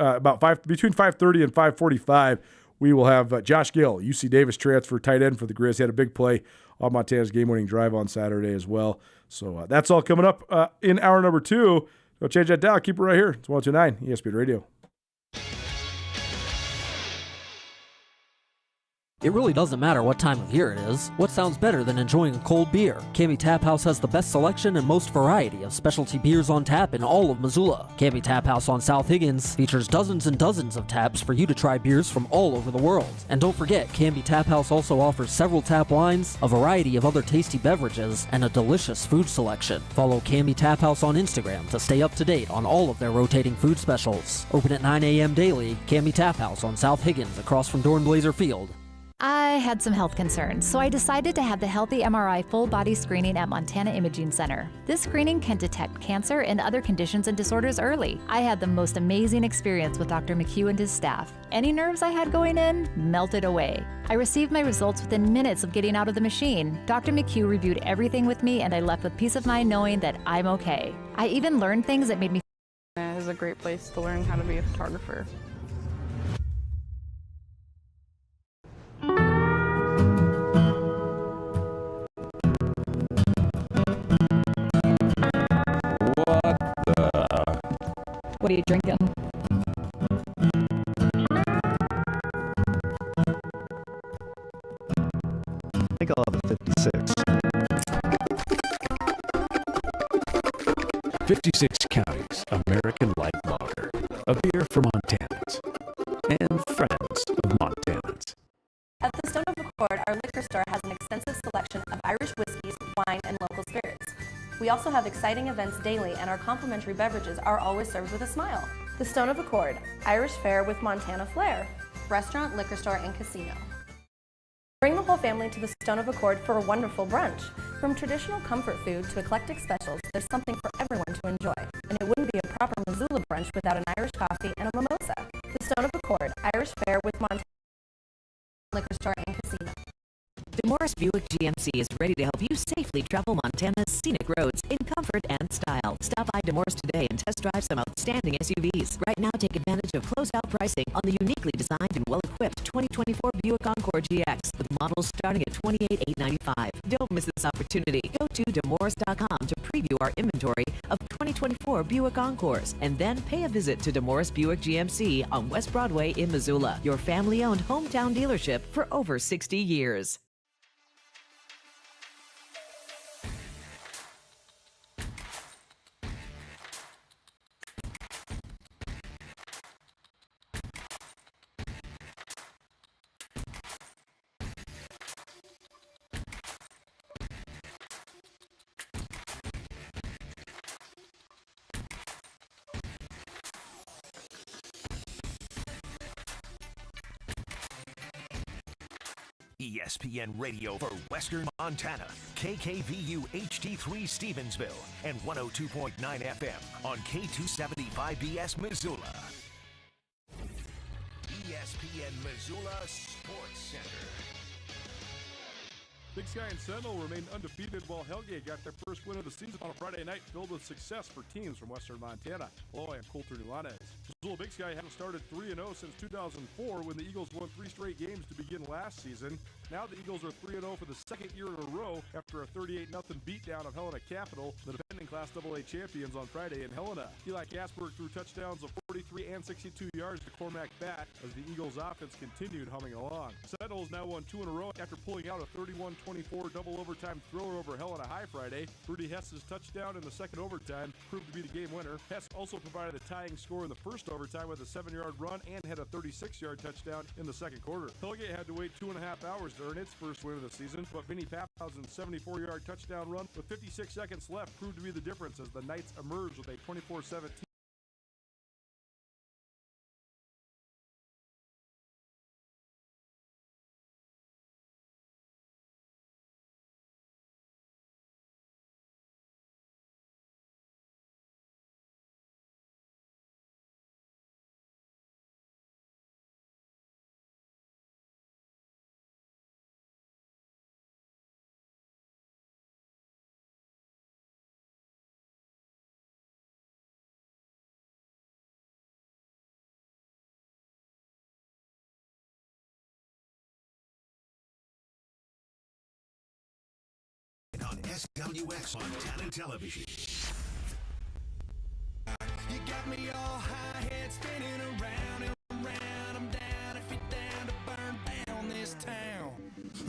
Between 5:30 and 5:45, we will have Josh Gill, UC Davis transfer tight end for the Grizz. He had a big play on Montana's game-winning drive on Saturday as well. So that's all coming up in hour number 2. Don't change that dial. Keep it right here. It's 102.9 ESPN Radio. It really doesn't matter what time of year it is. What sounds better than enjoying a cold beer? Camby Tap House has the best selection and most variety of specialty beers on tap in all of Missoula. Camby Tap House on South Higgins features dozens and dozens of taps for you to try beers from all over the world. And don't forget, Camby Tap House also offers several tap wines, a variety of other tasty beverages, and a delicious food selection. Follow Camby Tap House on Instagram to stay up to date on all of their rotating food specials. Open at 9 a.m. daily, Camby Tap House on South Higgins across from Dornblazer Field. I had some health concerns, so I decided to have the Healthy MRI full body screening at Montana Imaging Center. This screening can detect cancer and other conditions and disorders early. I had the most amazing experience with Dr. McHugh and his staff. Any nerves I had going in melted away. I received my results within minutes of getting out of the machine. Dr. McHugh reviewed everything with me, and I left with peace of mind knowing that I'm okay. I even learned things that made me. It is a great place to learn how to be a photographer. What are you drinking? I think I'll have a 56. 56 Counties American Light Lager. A beer for Montanans and friends of Montanans. At the Stone of Accord, our liquor store has an extensive selection of Irish whiskeys, wine, and local spirits. We also have exciting events daily, and our complimentary beverages are always served with a smile. The Stone of Accord, Irish fare with Montana flair, restaurant, liquor store, and casino. Bring the whole family to the Stone of Accord for a wonderful brunch. From traditional comfort food to eclectic specials, there's something for everyone to enjoy. And it wouldn't be a proper Missoula brunch without an Irish coffee and a mimosa. The Stone of Accord, Irish fare with Montana liquor store and casino. DeMorris Buick GMC is ready to help you safely travel Montana's scenic roads in comfort and style. Stop by DeMorris today and test drive some outstanding SUVs. Right now, take advantage of closed-out pricing on the uniquely designed and well-equipped 2024 Buick Encore GX with models starting at $28,895. Don't miss this opportunity. Go to DeMorris.com to preview our inventory of 2024 Buick Encores and then pay a visit to DeMorris Buick GMC on West Broadway in Missoula, your family-owned hometown dealership for over 60 years. ESPN Radio for Western Montana, KKVU HD3 Stevensville, and 102.9 FM on K275BS Missoula. ESPN Missoula Sports Center. Big Sky and Sentinel remained undefeated while Hellgate got their first win of the season on a Friday night filled with success for teams from Western Montana. Hello, I'm Colter Nulanez. Missoula Big Sky hasn't started 3-0 since 2004 when the Eagles won 3 straight games to begin last season. Now the Eagles are 3-0 for the second year in a row after a 38-0 beatdown of Helena Capital, the defending Class AA champions, on Friday in Helena. Eli Kasberg threw touchdowns of 43 and 62 yards to Cormac Bat as the Eagles' offense continued humming along. Sentinels now won 2 in a row after pulling out a 31-24 double overtime thriller over Helena High Friday. Rudy Hess's touchdown in the second overtime proved to be the game winner. Hess also provided the tying score in the first overtime with a 7-yard run and had a 36-yard touchdown in the second quarter. Hellgate had to wait 2.5 hours to earn its first win of the season, but Vinny Papphausen's 74-yard touchdown run with 56 seconds left proved to be the difference as the Knights emerged with a 24-17. On SWX Montana Television. You got me all high, head spinning around and around. I'm down if you're down to burn down this town.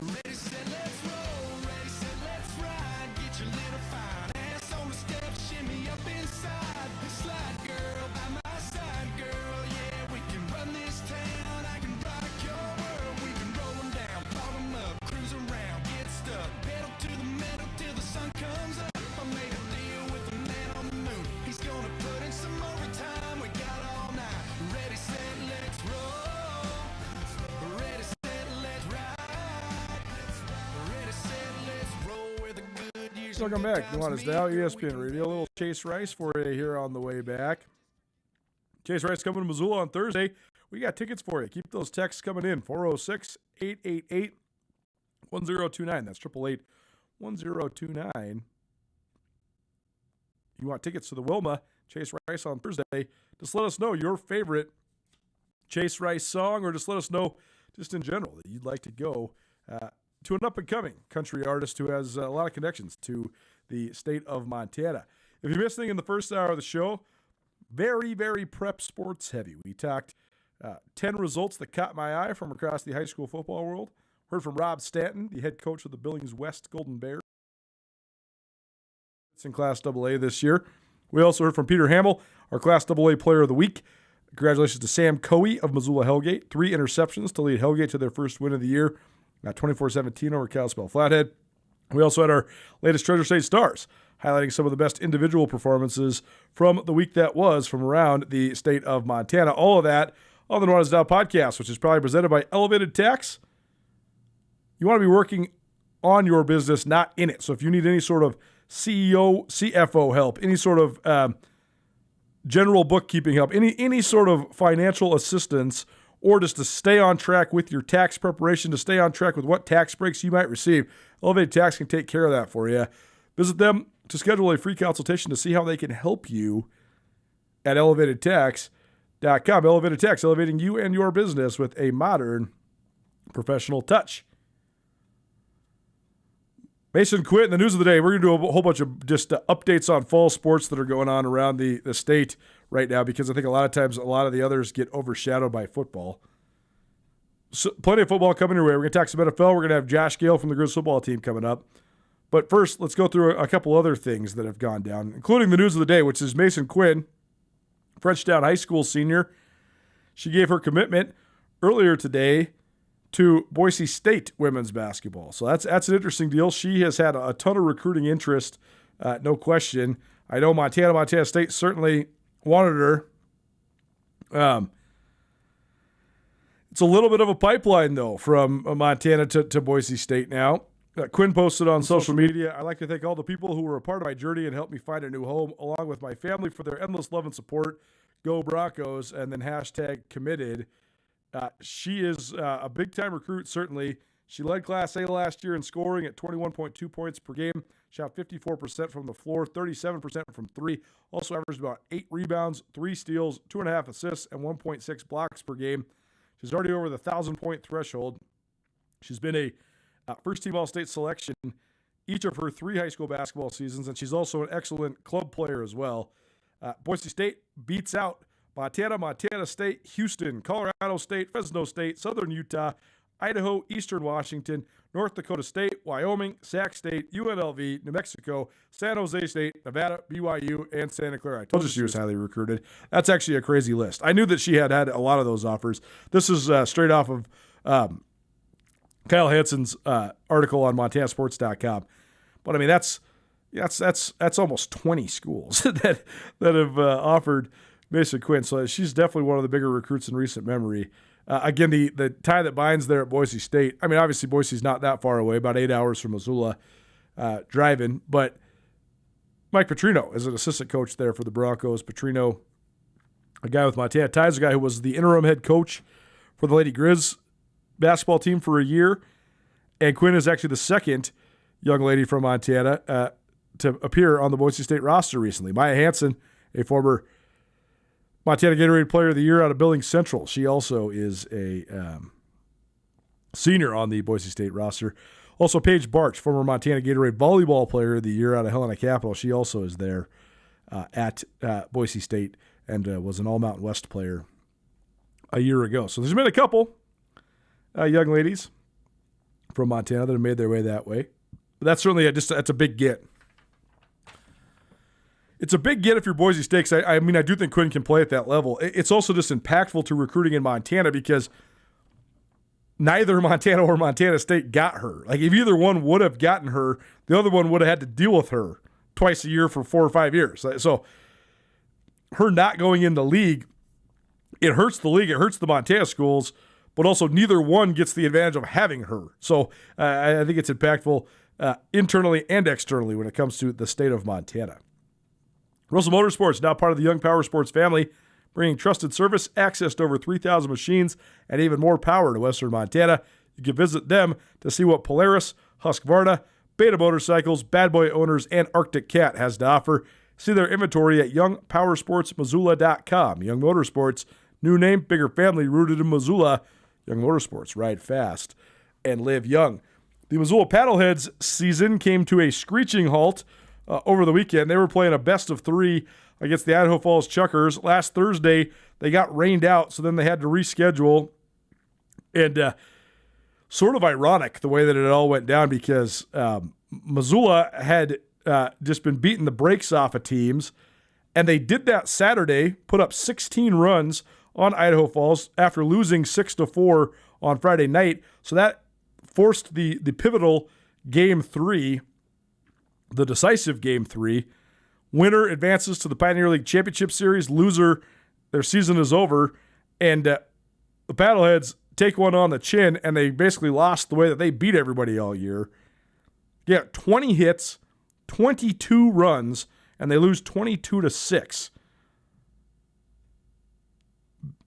Ready, set, let's roll. Ready, set, let's ride. Get your little fine ass on the steps, shimmy up inside. Slide, girl, by my side, girl. Yeah, we can run this town. I can rock your world. We can roll them down, pop them up, cruise around, get stuck. Pedal to the metal till the sun comes up. I made a deal with the man on the moon. He's gonna put in some overtime. We got all night. Ready, set, let's roll. Ready, set, let's ride. Ready, set, let's roll where the good years. Welcome back. Nulanez Now, ESPN Radio. A little Chase Rice for you here on the way back. Chase Rice coming to Missoula on Thursday. We got tickets for you. Keep those texts coming in. 406-888-1029. That's 888-1029. You want tickets to the Wilma Chase Rice on Thursday? Just let us know your favorite Chase Rice song, or just let us know just in general that you'd like to go to an up-and-coming country artist who has a lot of connections to the state of Montana. If you missed anything in the first hour of the show, very, very prep sports heavy. We talked 10 results that caught my eye from across the high school football world. Heard from Rob Stanton, the head coach of the Billings West Golden Bears. It's in Class AA this year. We also heard from Peter Hamill, our Class AA Player of the Week. Congratulations to Sam Coey of Missoula Hellgate. 3 interceptions to lead Hellgate to their first win of the year, 24-17 over Kalispell Flathead. We also had our latest Treasure State Stars, highlighting some of the best individual performances from the week that was from around the state of Montana. All of that on the Nulanez Now podcast, which is probably presented by Elevated Tax. You want to be working on your business, not in it. So if you need any sort of CEO, CFO help, any sort of general bookkeeping help, any sort of financial assistance, or just to stay on track with your tax preparation, to stay on track with what tax breaks you might receive, Elevated Tax can take care of that for you. Visit them to schedule a free consultation to see how they can help you at elevatedtax.com. Elevated Tax, elevating you and your business with a modern professional touch. Mason Quint, in the news of the day, we're going to do a whole bunch of just updates on fall sports that are going on around the state right now, because I think a lot of times a lot of the others get overshadowed by football. So, plenty of football coming your way. We're going to talk some NFL. We're going to have Josh Gale from the Grizz football team coming up. But first, let's go through a couple other things that have gone down, including the news of the day, which is Mason Quinn, Frenchtown High School senior. She gave her commitment earlier today to Boise State women's basketball. So that's an interesting deal. She has had a ton of recruiting interest, no question. I know Montana State certainly wanted her. It's a little bit of a pipeline, though, from Montana to Boise State now. Quinn posted on social media, "I'd like to thank all the people who were a part of my journey and helped me find a new home, along with my family for their endless love and support. Go Broncos," and then #committed. She is a big-time recruit, certainly. She led Class A last year in scoring at 21.2 points per game, shot 54% from the floor, 37% from three, also averaged about 8 rebounds, 3 steals, 2.5 assists, and 1.6 blocks per game. She's already over the 1,000-point threshold. She's been a first-team All-State selection each of her 3 high school basketball seasons, and she's also an excellent club player as well. Boise State beats out Montana, Montana State, Houston, Colorado State, Fresno State, Southern Utah, Idaho, Eastern Washington, North Dakota State, Wyoming, Sac State, UNLV, New Mexico, San Jose State, Nevada, BYU, and Santa Clara. I told you she was highly recruited. That's actually a crazy list. I knew that she had a lot of those offers. This is straight off of Kyle Hansen's article on MontanaSports.com. But I mean, that's almost 20 schools that have offered Mason Quinn. So she's definitely one of the bigger recruits in recent memory. Again, the tie that binds there at Boise State. I mean, obviously Boise's not that far away, about 8 hours from Missoula driving. But Mike Petrino is an assistant coach there for the Broncos. Petrino, a guy with Montana ties, a guy who was the interim head coach for the Lady Grizz basketball team for a year. And Quinn is actually the second young lady from Montana to appear on the Boise State roster recently. Maya Hansen, a former Montana Gatorade Player of the Year out of Billings Central. She also is a senior on the Boise State roster. Also, Paige Barch, former Montana Gatorade Volleyball Player of the Year out of Helena Capital. She also is there at Boise State and was an All-Mountain West player a year ago. So there's been a couple young ladies from Montana that have made their way that way. But that's certainly that's a big get. It's a big get if you're Boise State. I mean, I do think Quinn can play at that level. It's also just impactful to recruiting in Montana because neither Montana or Montana State got her. Like, if either one would have gotten her, the other one would have had to deal with her twice a year for 4 or 5 years. So her not going in the league, it hurts the league. It hurts the Montana schools, but also neither one gets the advantage of having her. So I think it's impactful internally and externally when it comes to the state of Montana. Russell Motorsports, now part of the Young Power Sports family, bringing trusted service, access to over 3,000 machines, and even more power to Western Montana. You can visit them to see what Polaris, Husqvarna, Beta Motorcycles, Bad Boy Owners, and Arctic Cat has to offer. See their inventory at youngpowersportsmissoula.com. Young Motorsports, new name, bigger family, rooted in Missoula. Young Motorsports, ride fast and live young. The Missoula Paddleheads season came to a screeching halt over the weekend. They were playing a best of 3 against the Idaho Falls Chuckers. Last Thursday, they got rained out, so then they had to reschedule. And sort of ironic the way that it all went down because Missoula had just been beating the brakes off of teams, and they did that Saturday, put up 16 runs on Idaho Falls after losing 6-4 on Friday night. So that forced the pivotal Game 3, the decisive Game 3. Winner advances to the Pioneer League Championship Series. Loser, their season is over. And the Paddleheads take one on the chin, and they basically lost the way that they beat everybody all year. Yeah, 20 hits, 22 runs, and they lose 22-6.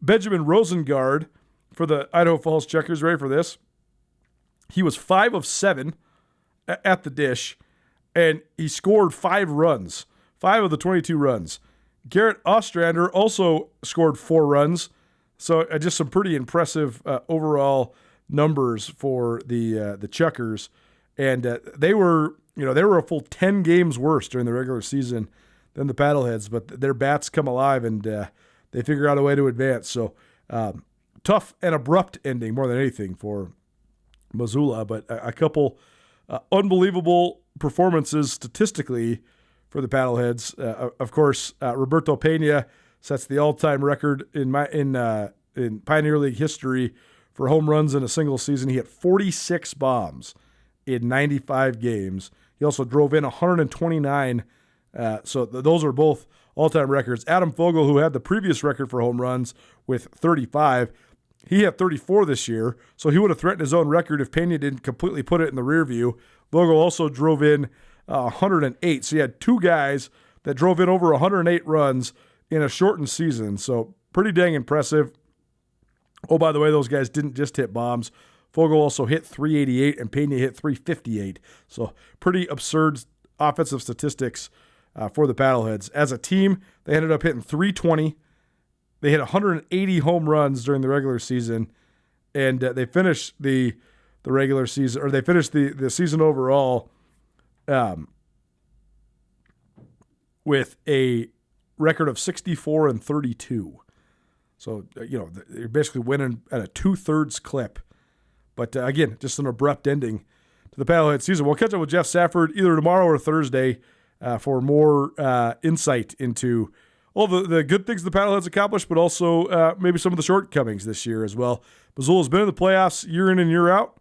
Benjamin Rosengard for the Idaho Falls Checkers, ready for this? He was 5 of 7 at the dish, and he scored 5 runs, 5 of the 22 runs. Garrett Ostrander also scored 4 runs, so just some pretty impressive overall numbers for the Chuckers. And they were a full 10 games worse during the regular season than the Paddleheads, but their bats come alive and they figure out a way to advance. So tough and abrupt ending more than anything for Missoula, but a couple unbelievable performances statistically for the Paddleheads. Of course, Roberto Pena sets the all-time record in Pioneer League history for home runs in a single season. He hit 46 bombs in 95 games. He also drove in 129. So those are both all-time records. Adam Fogel, who had the previous record for home runs with 35, He had 34 this year, so he would have threatened his own record if Pena didn't completely put it in the rear view. Vogel also drove in 108. So you had two guys that drove in over 108 runs in a shortened season. So pretty dang impressive. Oh, by the way, those guys didn't just hit bombs. Vogel also hit 388 and Pena hit 358. So pretty absurd offensive statistics for the Paddleheads. As a team, they ended up hitting 320. They hit 180 home runs during the regular season, and they finished the regular season, or they finished the season overall with a record of 64-32. So, they're basically winning at a 2/3 clip. But again, just an abrupt ending to the Paddlehead season. We'll catch up with Jeff Safford either tomorrow or Thursday for more insight into all the good things the Paddleheads accomplished, but also maybe some of the shortcomings this year as well. Missoula's been in the playoffs year in and year out.